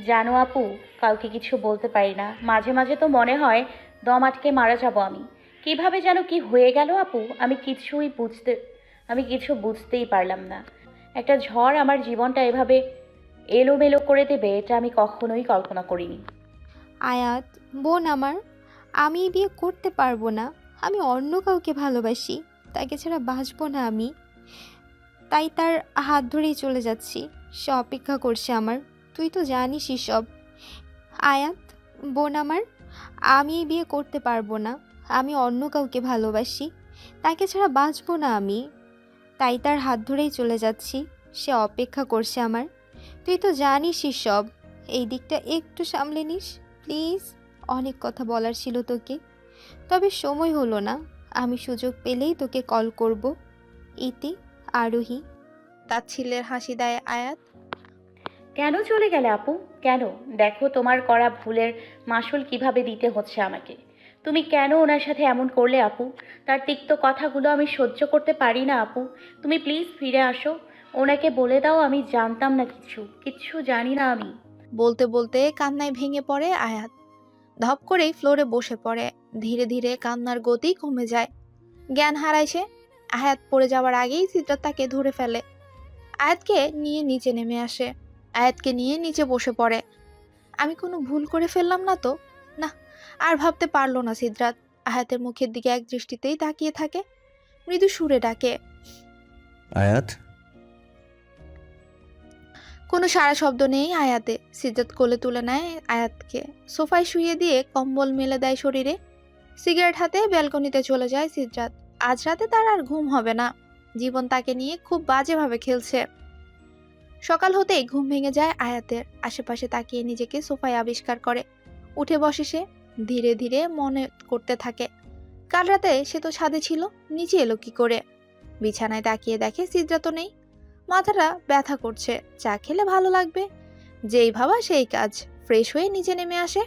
জানো আপু, কাউকে কিছু বলতে পারি না। মাঝে মাঝে তো মনে হয় দম আটকে মারা যাব আমি। কিভাবে যেন কি হয়ে গেল আপু, আমি কিছু বুঝতেই পারলাম না। একটা ঝড় আমার জীবনটা এভাবে এলোমেলো করে দেবে, এটা আমি কখনোই কল্পনা করিনি। আয়াত, বোন আমার, আমি এই বিয়ে করতে পারবো না। আমি অন্য কাউকে ভালোবাসি, তাকে ছাড়া বাঁচবো না আমি। তাই তার হাত ধরেই চলে যাচ্ছি। সে অপেক্ষা করছে আমার, তুই তো জানিসই সব। আয়াত, বোন আমার, আমি এই বিয়ে করতে পারবো না। আমি অন্য কাউকে ভালোবাসি, তাকে ছাড়া বাঁচবো না আমি। তাই তার হাত ধরেই চলে যাচ্ছি। সে অপেক্ষা করছে আমার, তুই তো জানিসই সব। এই দিকটা একটু সামলে নিস প্লিজ। অনেক কথা বলার ছিল তোকে, তবে সময় হলো না। আমি সুযোগ পেলেই তোকে কল করব। ইতি, আরোহী। তাচ্ছিল্যের হাসি দেয় আয়াত। কেন চলে গেলে আপু, কেন? দেখো তোমার করা ভুলের মাসুল কিভাবে দিতে হচ্ছে আমাকে। তুমি কেন ওনার সাথে এমন করলে আপু? তার তিক্ত কথাগুলো আমি সহ্য করতে পারি না আপু। তুমি প্লিজ ফিরে আসো। ওনাকে বলে দাও আমি জানতাম না, কিচ্ছু জানি না আমি। বলতে বলতে কান্নায় ভেঙে পড়ে আয়াত। ধপ করেই ফ্লোরে বসে পড়ে। ধীরে ধীরে কান্নার গতি কমে যায়। জ্ঞান হারায় সে। আয়াত পড়ে যাওয়ার আগেই সিদ্ধার্থ তাকে ধরে ফেলে। আয়াতকে নিয়ে নিচে নেমে আসে। আয়াতকে নিয়ে নিচে বসে পড়ে। আমি কোনো ভুল করে ফেললাম না তো? না, আর ভাবতে পারলো না সিদ্ধার্থ। আয়াতের মুখের দিকে এক দৃষ্টিতেই তাকিয়ে থাকে। মৃদু সুরে ডাকে, আয়াত। কোনো সারা শব্দ নেই আয়াতে। সিদ্ধার্থ কোলে তুলে নেয় আয়াতকে, সোফায় শুইয়ে দিয়ে কম্বল মেলে দেয় শরীরে। সিগারেট হাতে ব্যালকনিতে চলে যায় সিদ্ধার্থ। আজ রাতে তার আর ঘুম হবে না। জীবন তাকে নিয়ে খুব বাজেভাবে খেলছে। সকাল হতেই ঘুম ভেঙে যায় আয়াতের। আশেপাশে তাকিয়ে নিজেকে সোফায় আবিষ্কার করে। উঠে বসে সে। ধীরে ধীরে মনে করতে থাকে, কাল রাতে সে তো ছাদে ছিল, নিচে এলো কি করে? বিছানায় তাকিয়ে দেখে সিদ্রাতও নেই। মাথাটা ব্যথা করছে, চা খেলে ভালো লাগবে। যেই ভাবা সেই কাজ। ফ্রেশ হয়ে নিচে নেমে আসে।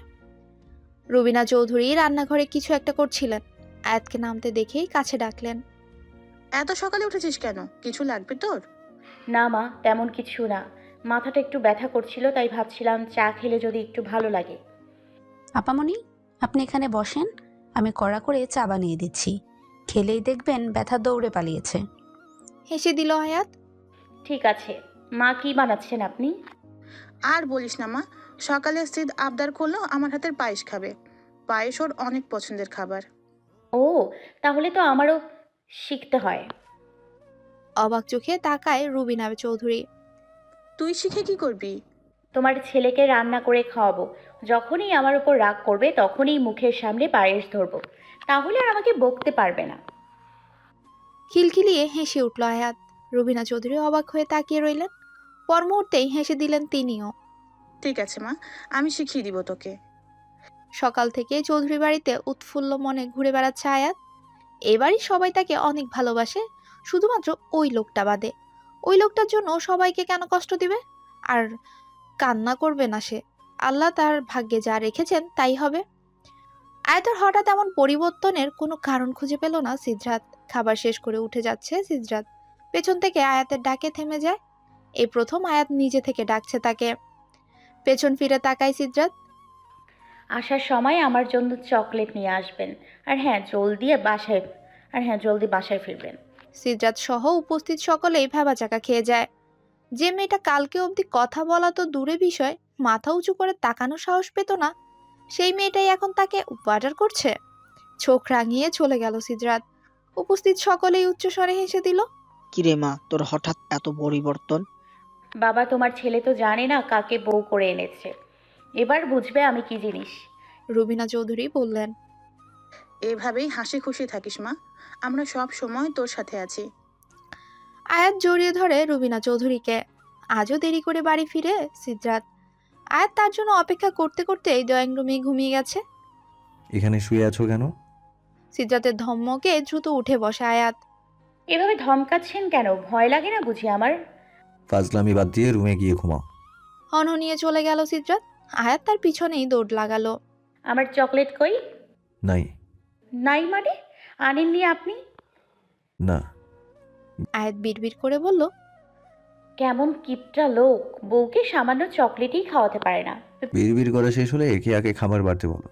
রুবিনা চৌধুরী রান্নাঘরে কিছু একটা করছিলেন। আয়াতকে নামতে দেখেই কাছে ডাকলেন। এত সকালে উঠেছিস কেন? কিছু লাগবে তোর? না মা, তেমন কিছু না। মাথাটা একটু ব্যথা করছিল, তাই ভাবছিলাম চা খেলে যদি একটু ভালো লাগে। আপামনি, আপনি এখানে বসেন, আমি কড়া করে চা বানিয়ে দিচ্ছি। খেলেই দেখবেন ব্যথা দৌড়ে পালিয়েছে। হেসে দিল আয়াত। ঠিক আছে মা, কি বানাচ্ছেন আপনি? আর বলিস না মা, সকালে সিদ আবদার করলো আমার হাতের পায়েস খাবে। পায়েস ওর অনেক পছন্দের খাবার। ও, তাহলে তো আমারও শিখতে হয়। অবাক চোখে তাকায় রুবিনা চৌধুরী। তুই শিখে কি করবি? তোমার ছেলেকে রান্না করে খাওয়াবো। যখনই আমার উপর রাগ করবে তখনই মুখের সামনে পায়েস ধরবো, তাহলে আর আমাকে বকতে পারবে না। খিলখিলিয়ে হেসে উঠল আয়াত। রুবিনা চৌধুরী অবাক হয়ে তাকিয়ে রইলেন। পর মুহূর্তেই হেসে দিলেন তিনিও। ঠিক আছে মা, আমি শিখিয়ে দিব তোকে। সকাল থেকে চৌধুরী বাড়িতে উৎফুল্ল মনে ঘুরে বেড়াচ্ছে আয়াত। এবারই সবাই তাকে অনেক ভালোবাসে, শুধুমাত্র ওই লোকটা বাদে। ওই লোকটার জন্য সবাইকে কেন কষ্ট দিবে? আর কান্না করবে না সে। আল্লাহ তার ভাগ্যে যা রেখেছেন তাই হবে। আয়াতের হঠাৎ এমন পরিবর্তনের কোনো কারণ খুঁজে পেল না সিদ্রাত। খাবার শেষ করে উঠে যাচ্ছে সিদ্রাত। পেছন থেকে আয়াতের ডাকে থেমে যায়। এই প্রথম আয়াত নিজে থেকে ডাকছে তাকে। পেছন ফিরে তাকায় সিদ্রাত। আসার সময় আমার জন্য চকলেট নিয়ে আসবেন। আর হ্যাঁ, জলদি বাসায় ফিরবেন। সিদ্রাত সহ উপস্থিত সকলেই ভ্যাবাচাকা খেয়ে যায়। যে মেয়েটা কালকে অবধি কথা বলা তো দূরে বিষয়, মাথা উঁচু করে তাকানোর সাহস পেত না, সেই মেয়েটাই এখন তাকে উপহার করছে। চোখ রাঙিয়ে চলে গেল সিদ্রাত। উপস্থিত সকলেই উচ্চস্বরে হেসে দিল। কিরে মা, তোর হঠাৎ এত পরিবর্তন? বাবা, তোমার ছেলে তো জানে না কাকে বউ করে এনেছে। এবার বুঝবে আমি কি জিনিস। রুবিনা চৌধুরী বললেন। এভাবেই হাসি খুশি থাকিস মা, আমরা সব সময় তোর সাথে আছি। আয়াত জড়িয়ে ধরে রুবিনা চৌধুরীকে। আজও দেরি করে বাড়ি ফিরে সিদ্রাত। আয়াত তার জন্য অপেক্ষা করতে করতে এই ড্রয়িং রুমে ঘুমিয়ে গেছে। এখানে শুয়ে আছো কেন? সিদ্রাতের ধমকে দ্রুত উঠে বসে আয়াত। এভাবে ধমকাচ্ছেন কেন? ভয় লাগে না বুঝি আমার? ফাজলামি বাদ দিয়ে রুমে গিয়ে ঘুমাও। হনহনিয়ে চলে গেল সিদ্রাত। আয়াত তার পিছনেই দৌড় লাগালো। আমার চকলেট কই? নাই। নাই মানে? আনেননি আপনি? না। আয়াত বিড়বিড় করে বলল। কেমন কিপটা লোক, বউকে সামান্য চকলেটই খাওয়াতে পারে না। বিড়বিড় করা শেষ হলে একে আগে খাবার বাড়তে বলো।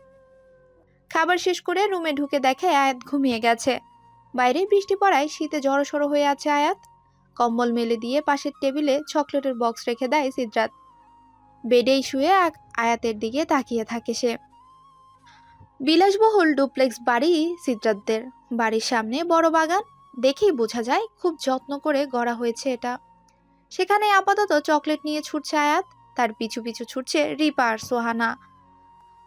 খাবার শেষ করে রুমে ঢুকে দেখে আয়াত ঘুমিয়ে গেছে। বাইরে বৃষ্টি পড়ায় শীতে জড়সড় হয়ে আছে আয়াত। কম্বল মেলে দিয়ে পাশের টেবিলে চকলেটের বক্স রেখে দেয় সিদ্রাত। বেডেই শুয়ে আয়াতের দিকে তাকিয়ে থাকে সে। বিলাসবহুল ডুপ্লেক্স বাড়ি সিদ্রাতদের। বাড়ির সামনে বড় বাগান, দেখেই বোঝা যায় খুব যত্ন করে গড়া হয়েছে এটা। সেখানে আপাতত চকলেট নিয়ে ছুটছে আয়াত। তার পিছু পিছু ছুটছে রিপা আর সোহানা।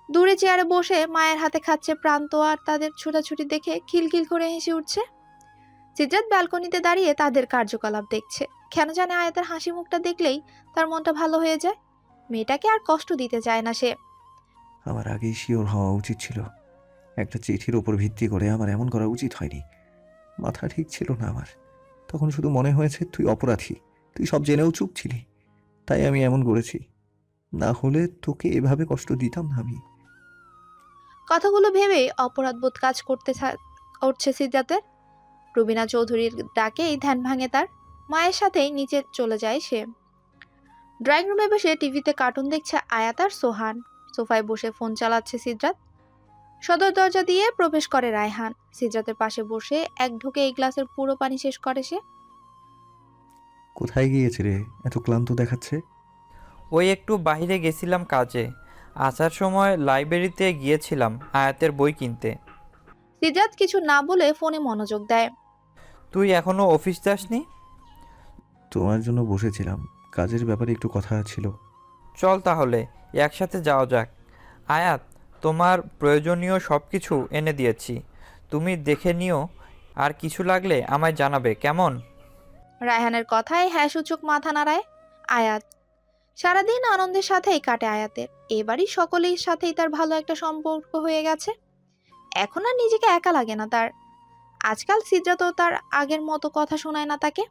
দূরে চেয়ারে বসে মায়ের হাতে খাচ্ছে প্রান্ত, আর তাদের ছোটাছুটি দেখে খিলখিল করে হেসে উঠছে। সিদ্রাত ব্যালকনিতে দাঁড়িয়ে তাদের কার্যকলাপ দেখছে। কেন জানে আয়াতের হাসি মুখটা দেখলেই তার মনটা ভালো হয়ে যায়। মেয়েটাকে আর কষ্ট দিতে চায় না সে। আমার আগেই শিওর হওয়া উচিত ছিল। একটা চিঠির ওপর ভিত্তি করে আমার এমন করা উচিত হয়নি। মাথা ঠিক ছিল না আমার। তখন শুধু মনে হয়েছে তুই অপরাধী, তুই সব জেনেও চুপ ছিলি, তাই আমি এমন করেছি। না হলে তোকে এভাবে কষ্ট দিতাম না আমি। কথাগুলো ভেবে অপরাধবোধ কাজ করছে সিদ্রাতের। রুবিনা চৌধুরীর ডাকেই ধ্যান ভাঙে তার। মায়ের সাথেই নিচে চলে যায় সে। ড্রয়িং রুমে বসে টিভিতে কার্টুন দেখছে আয়াত আর সোহান। সোফায় বসে ফোন চালাচ্ছে সিদ্রাত। সদর দরজা দিয়ে প্রবেশ করে রায়হান। সিদ্রাতের পাশে বসে এক ঢোকে এই গ্লাসের পুরো পানি শেষ করে সে। কোথায় গিয়েছে রে, এত ক্লান্ত দেখাচ্ছে? ওই একটু বাইরে গেছিলাম কাজে, আসার সময় লাইব্রেরিতে গিয়েছিলাম আয়াতের বই কিনতে। সিদ্রাত কিছু না বলে ফোনে মনোযোগ দেয়। তুই এখনো অফিস যাসনি? তোমার জন্য বসেছিলাম, কাজের ব্যাপারে একটু কথা ছিল। চল তাহলে একসাথে যাওয়া যাক। আয়াত, তোমার প্রয়োজনীয় সব কিছু এনে দিয়েছি, তুমি দেখে নিও, আর কিছু লাগলে আমায় জানাবে, কেমন? রায়হানের কথায় হ্যাঁ সূচক মাথা নাড়ায় আয়াত। সারাদিন আনন্দের সাথেই কাটে আয়াতের। এবারই সকলের সাথেই তার ভালো একটা সম্পর্ক হয়ে গেছে। এখন আর নিজেকে একা লাগে না তার। আজকাল সিদ্রা তো তার আগের মতো কথা শোনায় না তাকে।